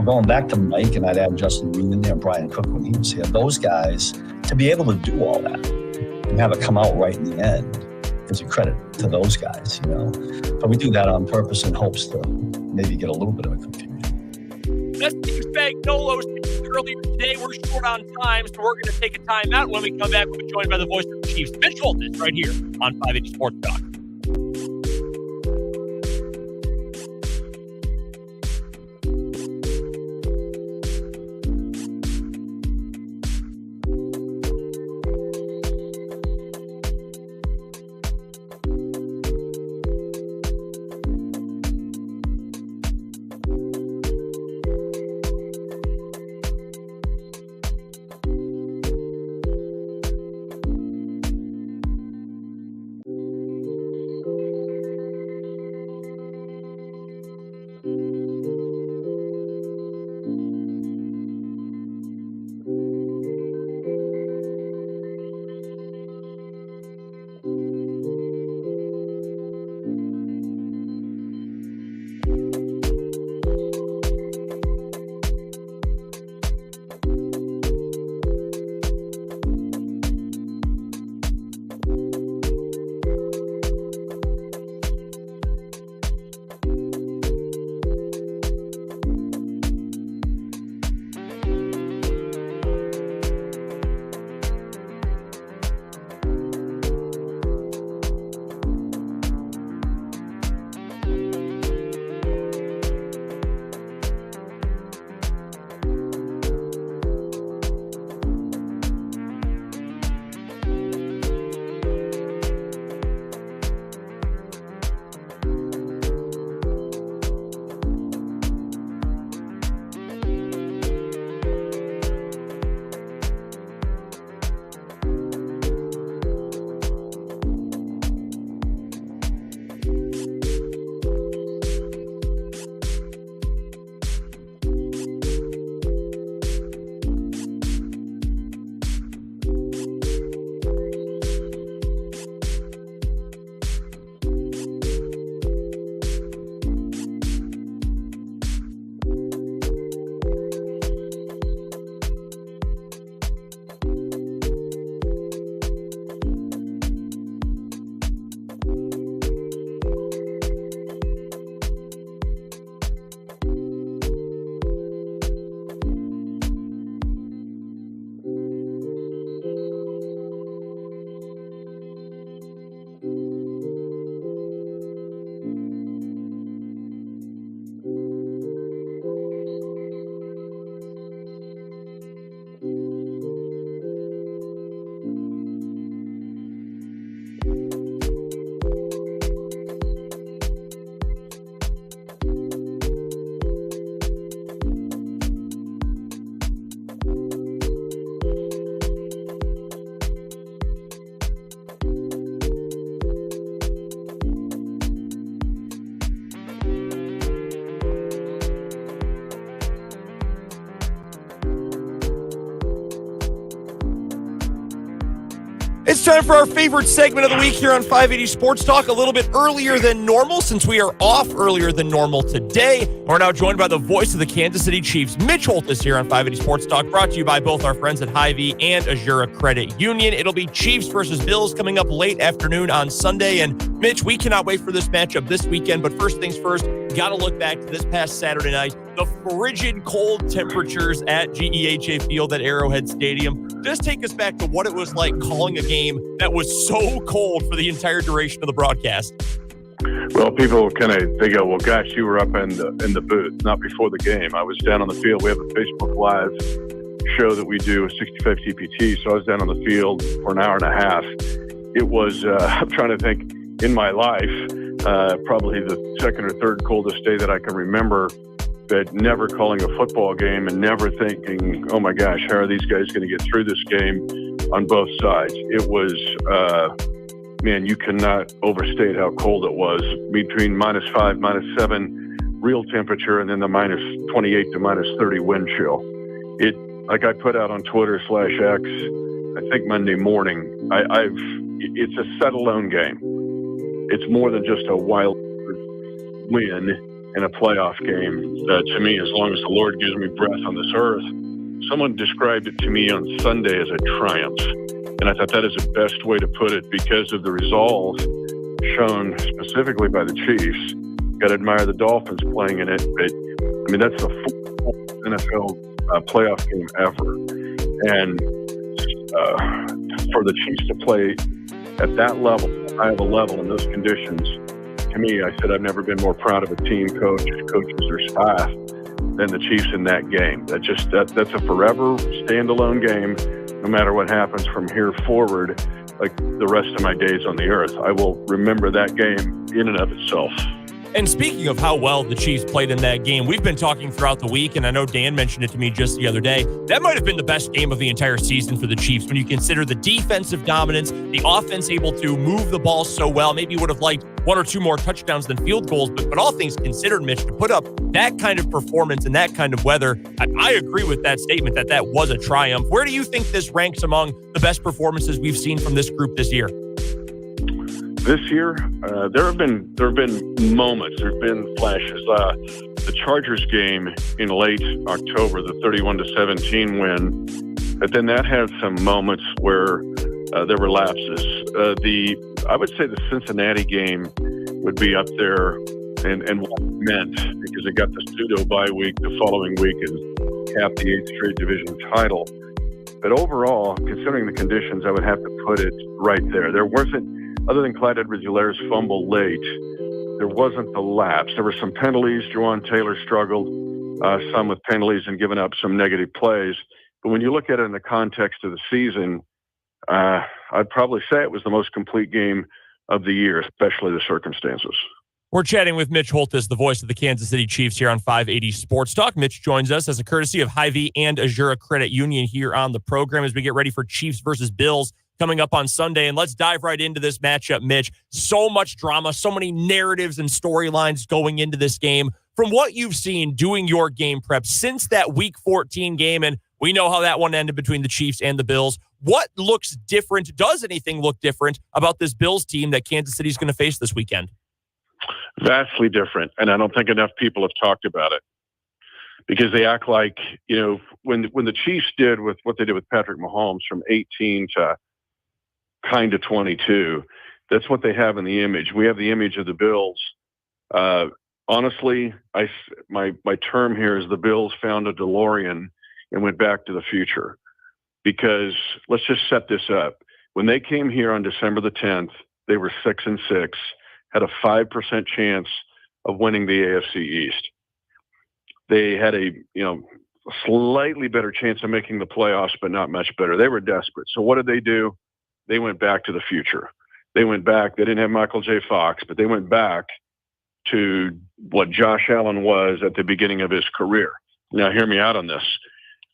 going back to Mike, and I'd have Justin Reed in there, Brian Cook when he was here, those guys, to be able to do all that and have it come out right in the end, is a credit to those guys, you know. But we do that on purpose in hopes to maybe get a little bit of a confusion. That's Steve Spagnuolo earlier today. We're short on time, so we're going to take a time out. When we come back, we'll be joined by the voice of the Chiefs, Mitch Holthus, right here on 580 Sports Talk. It's time for our favorite segment of the week here on 580 Sports Talk, a little bit earlier than normal since we are off earlier than normal today. We're now joined by the voice of the Kansas City Chiefs, Mitch Holthus, here on 580 Sports Talk, brought to you by both our friends at Hy-Vee and Azura Credit Union. It'll be Chiefs versus Bills coming up late afternoon on Sunday. And Mitch, we cannot wait for this matchup this weekend. But first things first, got to look back to this past Saturday night, the frigid cold temperatures at GEHA Field at Arrowhead Stadium. Just take us back to what it was like calling a game that was so cold for the entire duration of the broadcast. Well, people they go, well, gosh, you were up in the booth, not before the game. I was down on the field. We have a Facebook Live show that we do, 65 TPT. So I was down on the field for an hour and a half. It was, I'm trying to think, in my life, probably the second or third coldest day that I can remember, but never calling a football game and never thinking, oh my gosh, how are these guys going to get through this game on both sides? It was, man, you cannot overstate how cold it was, between -5, -7 real temperature and then the -28 to -30 wind chill. It, like I put out on Twitter /X, I think Monday morning, it's a set-alone game. It's more than just a wild win in a playoff game. To me, as long as the Lord gives me breath on this earth, someone described it to me on Sunday as a triumph. And I thought that is the best way to put it because of the resolve shown specifically by the Chiefs. Got to admire the Dolphins playing in it, but I mean that's the fourth NFL playoff game ever, and for the Chiefs to play at that level, high of a level in those conditions, to me, I said I've never been more proud of a team, coaches, or staff than the Chiefs in that game. That's a forever standalone game, no matter what happens from here forward. Like the rest of my days on the earth, I will remember that game in and of itself. And speaking of how well the Chiefs played in that game, we've been talking throughout the week, and I know Dan mentioned it to me just the other day. That might have been the best game of the entire season for the Chiefs when you consider the defensive dominance, the offense able to move the ball so well. Maybe you would have liked one or two more touchdowns than field goals, but all things considered, Mitch, to put up that kind of performance in that kind of weather, I agree with that statement that was a triumph. Where do you think this ranks among the best performances we've seen from this group this year? This year, there have been moments, there have been flashes. The Chargers game in late October, the 31-17 win, but then that had some moments where there were lapses. I would say the Cincinnati game would be up there, and what it meant, because it got the pseudo bye week the following week and capped the 8th straight division title. But overall, considering the conditions, I would have to put it right there. There wasn't, other than Clyde Edwards-Helaire's fumble late, there wasn't the lapse. There were some penalties. Juwan Taylor struggled, some with penalties and giving up some negative plays. But when you look at it in the context of the season, I'd probably say it was the most complete game of the year, especially the circumstances. We're chatting with Mitch Holthus, the voice of the Kansas City Chiefs here on 580 Sports Talk. Mitch joins us as a courtesy of Hy-Vee and Azura Credit Union here on the program as we get ready for Chiefs versus Bills coming up on Sunday. And let's dive right into this matchup, Mitch. So much drama, so many narratives and storylines going into this game. From what you've seen doing your game prep since that Week 14 game, and we know how that one ended between the Chiefs and the Bills, what looks different? Does anything look different about this Bills team that Kansas City is going to face this weekend? Vastly different, and I don't think enough people have talked about it because they act like, you know, when the Chiefs did with what they did with Patrick Mahomes from 18 to kind of 22, that's what they have in the image. We have the image of the Bills. Honestly, my term here is the Bills found a DeLorean and went back to the future, because let's just set this up. When they came here on December the 10th, they were 6-6. Had a 5% chance of winning the AFC East. They had a slightly better chance of making the playoffs, but not much better. They were desperate. So what did they do? They went back to the future. They went back. They didn't have Michael J. Fox, but they went back to what Josh Allen was at the beginning of his career. Now, hear me out on this.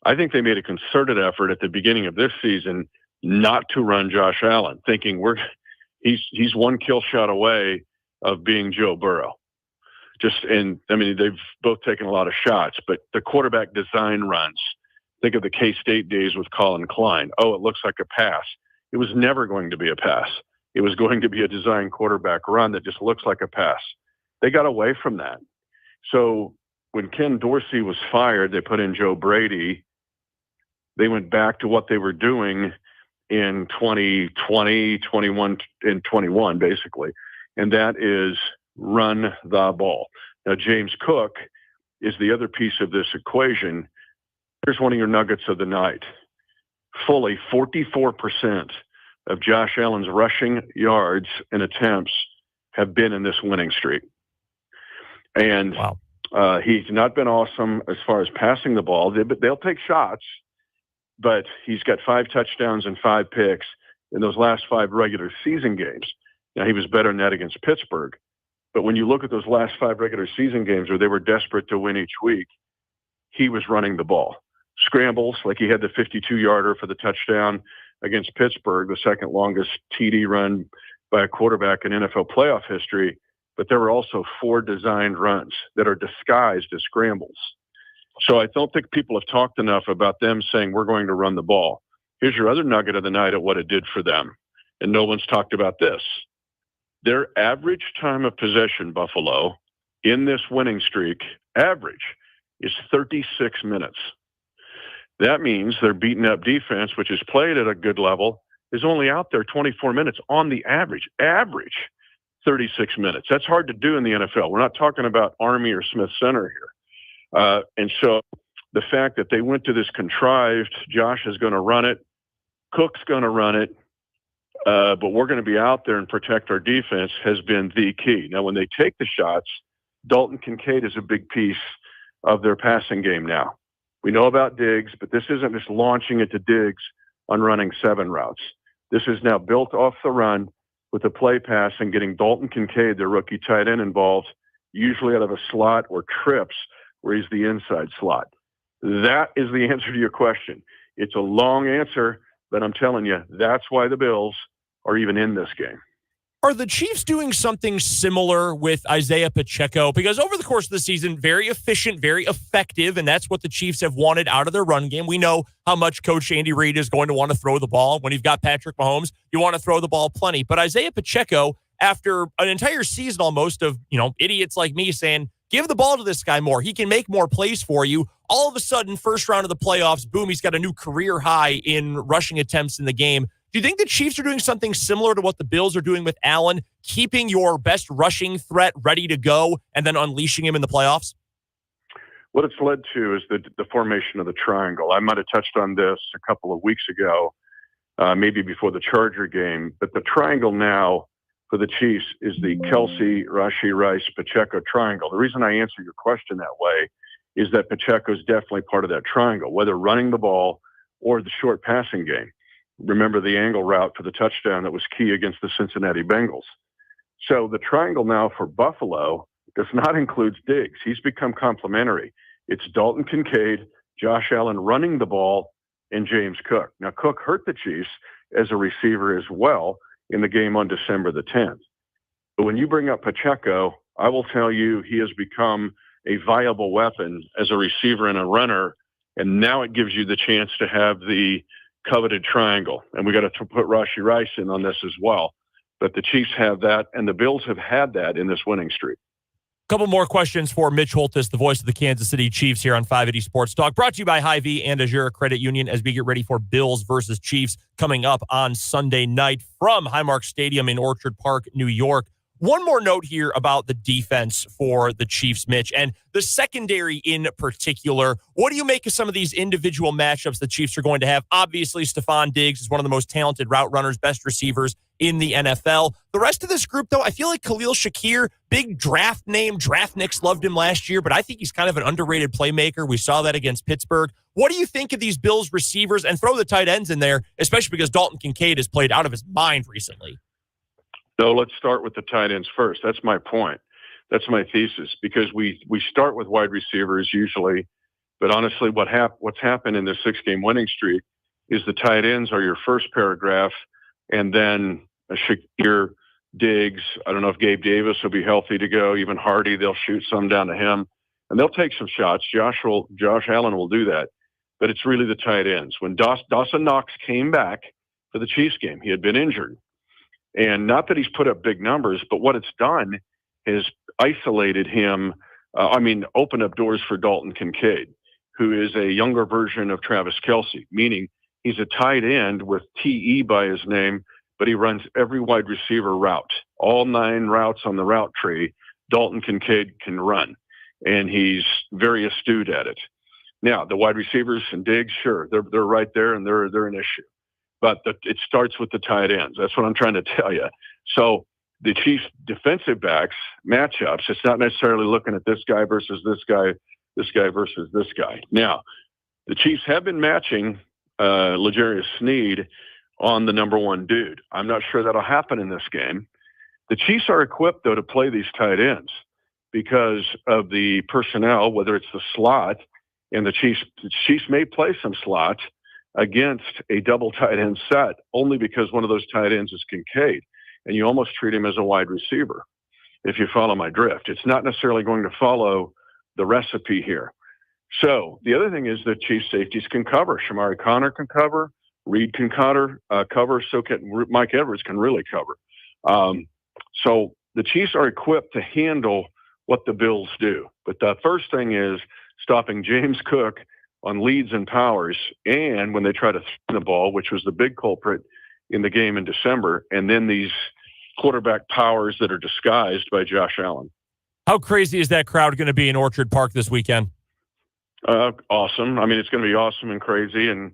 I think they made a concerted effort at the beginning of this season not to run Josh Allen, thinking he's one kill shot away of being Joe Burrow. They've both taken a lot of shots, but the quarterback design runs. Think of the K-State days with Colin Klein. Oh, it looks like a pass. It was never going to be a pass. It was going to be a design quarterback run that just looks like a pass. They got away from that. So when Ken Dorsey was fired, they put in Joe Brady. They went back to what they were doing in 2020, 21, and 21, basically. And that is run the ball. Now, James Cook is the other piece of this equation. Here's one of your nuggets of the night. Fully 44% of Josh Allen's rushing yards and attempts have been in this winning streak. And wow. He's not been awesome as far as passing the ball. They'll take shots, but he's got 5 touchdowns and 5 picks in those last 5 regular season games. Now, he was better than that against Pittsburgh. But when you look at those last 5 regular season games where they were desperate to win each week, he was running the ball. Scrambles, like he had the 52-yarder for the touchdown against Pittsburgh, the second longest TD run by a quarterback in NFL playoff history. But there were also 4 designed runs that are disguised as scrambles. So I don't think people have talked enough about them saying we're going to run the ball. Here's your other nugget of the night of what it did for them. And no one's talked about this. Their average time of possession, Buffalo, in this winning streak, average, is 36 minutes. That means their beaten up defense, which is played at a good level, is only out there 24 minutes on the average. 36 minutes. That's hard to do in the NFL. We're not talking about Army or Smith Center here. And so the fact that they went to this contrived, Josh is going to run it, Cook's going to run it, but we're going to be out there and protect our defense has been the key. Now, when they take the shots, Dalton Kincaid is a big piece of their passing game now. We know about Diggs, but this isn't just launching it to Diggs on running 7 routes. This is now built off the run with a play pass and getting Dalton Kincaid, their rookie tight end, involved, usually out of a slot or trips where he's the inside slot. That is the answer to your question. It's a long answer, but I'm telling you, that's why the Bills are even in this game. Are the Chiefs doing something similar with Isaiah Pacheco? Because over the course of the season, very efficient, very effective, and that's what the Chiefs have wanted out of their run game. We know how much Coach Andy Reid is going to want to throw the ball. When you've got Patrick Mahomes, you want to throw the ball plenty. But Isaiah Pacheco, after an entire season almost of, idiots like me saying, give the ball to this guy more. He can make more plays for you. All of a sudden, first round of the playoffs, boom, he's got a new career high in rushing attempts in the game. Do you think the Chiefs are doing something similar to what the Bills are doing with Allen, keeping your best rushing threat ready to go and then unleashing him in the playoffs? What it's led to is the formation of the triangle. I might have touched on this a couple of weeks ago, maybe before the Charger game, but the triangle now for the Chiefs is the Kelsey, Rashee Rice, Pacheco triangle. The reason I answer your question that way is that Pacheco is definitely part of that triangle, whether running the ball or the short passing game. Remember the angle route for the touchdown that was key against the Cincinnati Bengals. So the triangle now for Buffalo does not include Diggs. He's become complementary. It's Dalton Kincaid, Josh Allen running the ball, and James Cook. Now, Cook hurt the Chiefs as a receiver as well in the game on December the 10th. But when you bring up Pacheco, I will tell you he has become a viable weapon as a receiver and a runner, and now it gives you the chance to have the coveted triangle. And we got to put Rashee Rice in on this as well. But the Chiefs have that, and the Bills have had that in this winning streak. A couple more questions for Mitch Holthus, the voice of the Kansas City Chiefs here on 580 Sports Talk, brought to you by Hy-Vee and Azure Credit Union as we get ready for Bills versus Chiefs coming up on Sunday night from Highmark Stadium in Orchard Park, New York. One more note here about the defense for the Chiefs, Mitch, and the secondary in particular. What do you make of some of these individual matchups the Chiefs are going to have? Obviously, Stephon Diggs is one of the most talented route runners, best receivers in the NFL. The rest of this group, though, I feel like Khalil Shakir, big draft name. Draftniks loved him last year, but I think he's kind of an underrated playmaker. We saw that against Pittsburgh. What do you think of these Bills receivers? And throw the tight ends in there, especially because Dalton Kincaid has played out of his mind recently. So let's start with the tight ends first. That's my point. That's my thesis, because we start with wide receivers usually, but honestly, what's happened in this 6-game winning streak is the tight ends are your first paragraph, and then a Shakir, Diggs. I don't know if Gabe Davis will be healthy to go. Even Hardy, they'll shoot some down to him, and they'll take some shots. Josh Allen will do that, but it's really the tight ends. When Dawson Knox came back for the Chiefs game, he had been injured. And not that he's put up big numbers, but what it's done is isolated him, opened up doors for Dalton Kincaid, who is a younger version of Travis Kelce, meaning he's a tight end with TE by his name, but he runs every wide receiver route. All 9 routes on the route tree, Dalton Kincaid can run, and he's very astute at it. Now, the wide receivers and Diggs, sure, they're right there, and they're an issue. But it starts with the tight ends. That's what I'm trying to tell you. So the Chiefs defensive backs matchups, it's not necessarily looking at this guy versus this guy versus this guy. Now, the Chiefs have been matching L'Jarius Sneed on the number 1 dude. I'm not sure that'll happen in this game. The Chiefs are equipped, though, to play these tight ends because of the personnel, whether it's the slot, and the Chiefs may play some slots against a double tight end set only because one of those tight ends is Kincaid, and you almost treat him as a wide receiver, if you follow my drift. It's not necessarily going to follow the recipe here. So the other thing is that Chiefs safeties can cover. Shamari Connor can cover. Reed can cover. So can Mike Edwards can really cover. So the Chiefs are equipped to handle what the Bills do. But the first thing is stopping James Cook on leads and powers, and when they try to throw the ball, which was the big culprit in the game in December, and then these quarterback powers that are disguised by Josh Allen. How crazy is that crowd going to be in Orchard Park this weekend? Awesome. I mean, it's going to be awesome and crazy, and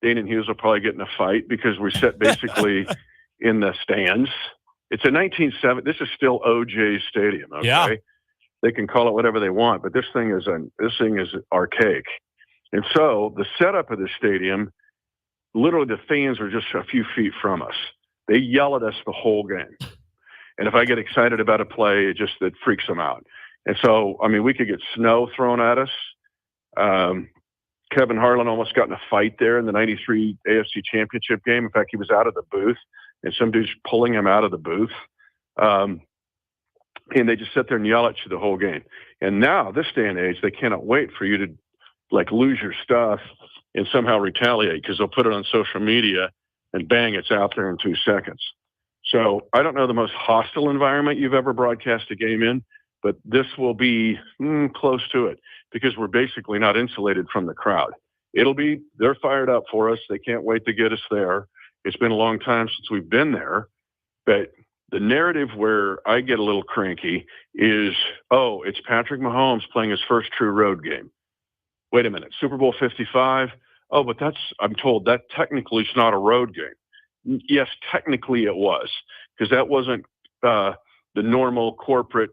Dane and Hughes will probably get in a fight because we sit basically in the stands. It's a 1970. This is still OJ Stadium. Okay, yeah. They can call it whatever they want, but this thing is archaic. And so the setup of the stadium, literally the fans are just a few feet from us. They yell at us the whole game. And if I get excited about a play, it freaks them out. And so, I mean, we could get snow thrown at us. Kevin Harlan almost got in a fight there in the 93 AFC Championship game. In fact, he was out of the booth, and some dude's pulling him out of the booth. And they just sit there and yell at you the whole game. And now, this day and age, they cannot wait for you to, like, lose your stuff and somehow retaliate because they'll put it on social media and bang, it's out there in 2 seconds. So I don't know the most hostile environment you've ever broadcast a game in, but this will be close to it because we're basically not insulated from the crowd. They're fired up for us. They can't wait to get us there. It's been a long time since we've been there, but the narrative where I get a little cranky is, oh, it's Patrick Mahomes playing his first true road game. Wait a minute, Super Bowl 55? Oh, but I'm told that technically is not a road game. Yes, technically it was, because that wasn't the normal corporate,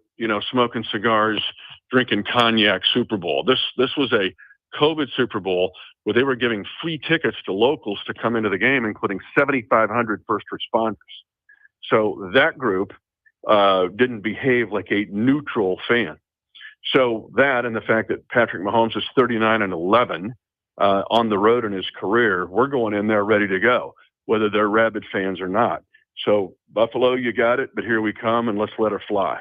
smoking cigars, drinking cognac Super Bowl. This was a COVID Super Bowl where they were giving free tickets to locals to come into the game, including 7,500 first responders. So that group didn't behave like a neutral fan. So that and the fact that Patrick Mahomes is 39-11 on the road in his career, we're going in there ready to go, whether they're rabid fans or not. So Buffalo, you got it, but here we come, and let's let her fly.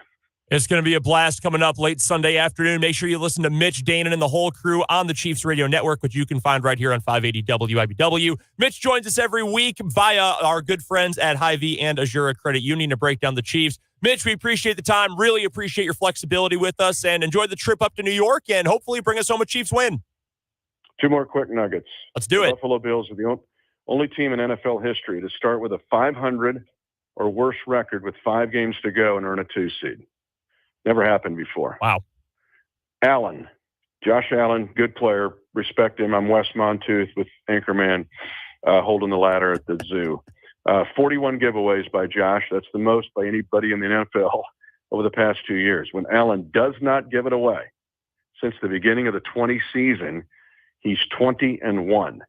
It's going to be a blast coming up late Sunday afternoon. Make sure you listen to Mitch, Danon, and the whole crew on the Chiefs Radio Network, which you can find right here on 580 WIBW. Mitch joins us every week via our good friends at Hy-Vee and Azura Credit Union to break down the Chiefs. Mitch, we appreciate the time, really appreciate your flexibility with us, and enjoy the trip up to New York, and hopefully bring us home a Chiefs win. 2 more quick nuggets. Let's do it. Buffalo Bills are the only team in NFL history to start with a 500 or worse record with 5 games to go and earn a 2 seed. Never happened before. Wow. Josh Allen, good player. Respect him. I'm Wes Montooth with Anchorman holding the ladder at the zoo. 41 giveaways by Josh. That's the most by anybody in the NFL over the past 2 years. When Allen does not give it away, since the beginning of the 20 season, he's 20-1.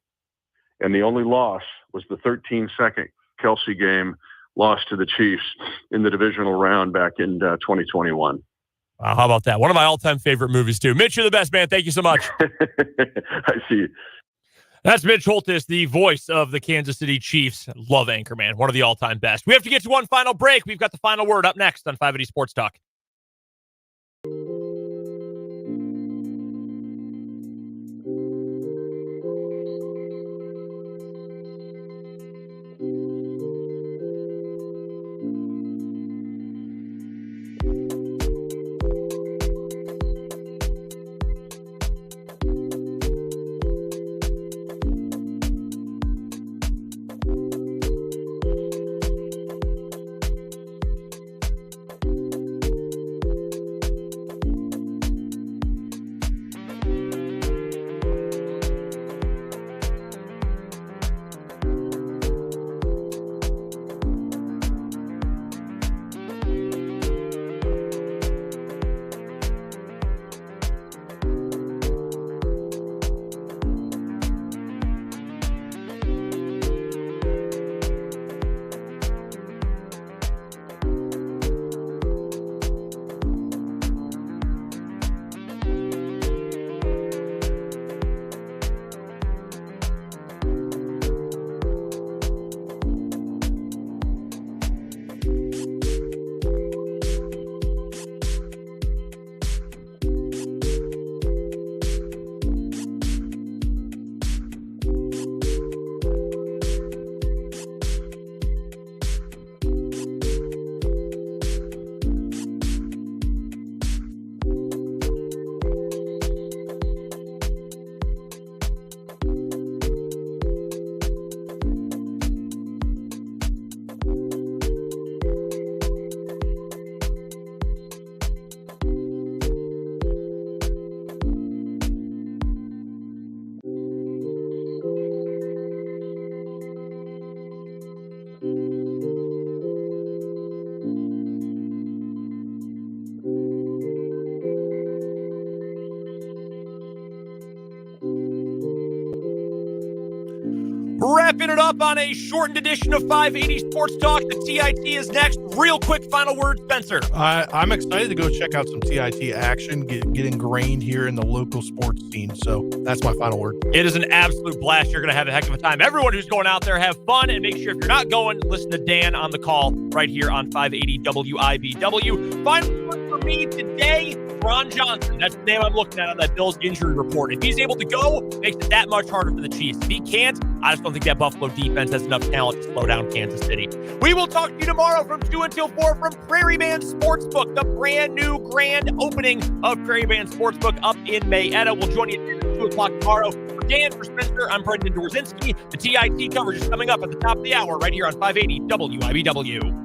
And the only loss was the 13-second Kelsey game lost to the Chiefs in the divisional round back in 2021. Wow, how about that? One of my all-time favorite movies, too. Mitch, you're the best, man. Thank you so much. I see you. That's Mitch Holthus, the voice of the Kansas City Chiefs. Love Anchorman, one of the all-time best. We have to get to one final break. We've got the final word up next on 580 Sports Talk. wrapping it up on a shortened edition of 580 Sports Talk. The TIT is next. Real quick final word, Spencer. I'm excited to go check out some TIT action, get ingrained here in the local sports scene. So that's my final word. It is an absolute blast. You're going to have a heck of a time. Everyone who's going out there, have fun, and make sure if you're not going, listen to Dan on the call right here on 580 WIBW. Final word for me today, Ron Johnson. That's the name I'm looking at on that Bills injury report. If he's able to go, makes it that much harder for the Chiefs. If he can't, I just don't think that Buffalo defense has enough talent to slow down Kansas City. We will talk to you tomorrow from 2 until 4 from Prairie Band Sportsbook, the brand new grand opening of Prairie Band Sportsbook up in Mayetta. We'll join you at 2 o'clock tomorrow. For Dan, for Spencer, I'm Brendan Dorzinski. The TIT coverage is coming up at the top of the hour right here on 580 WIBW.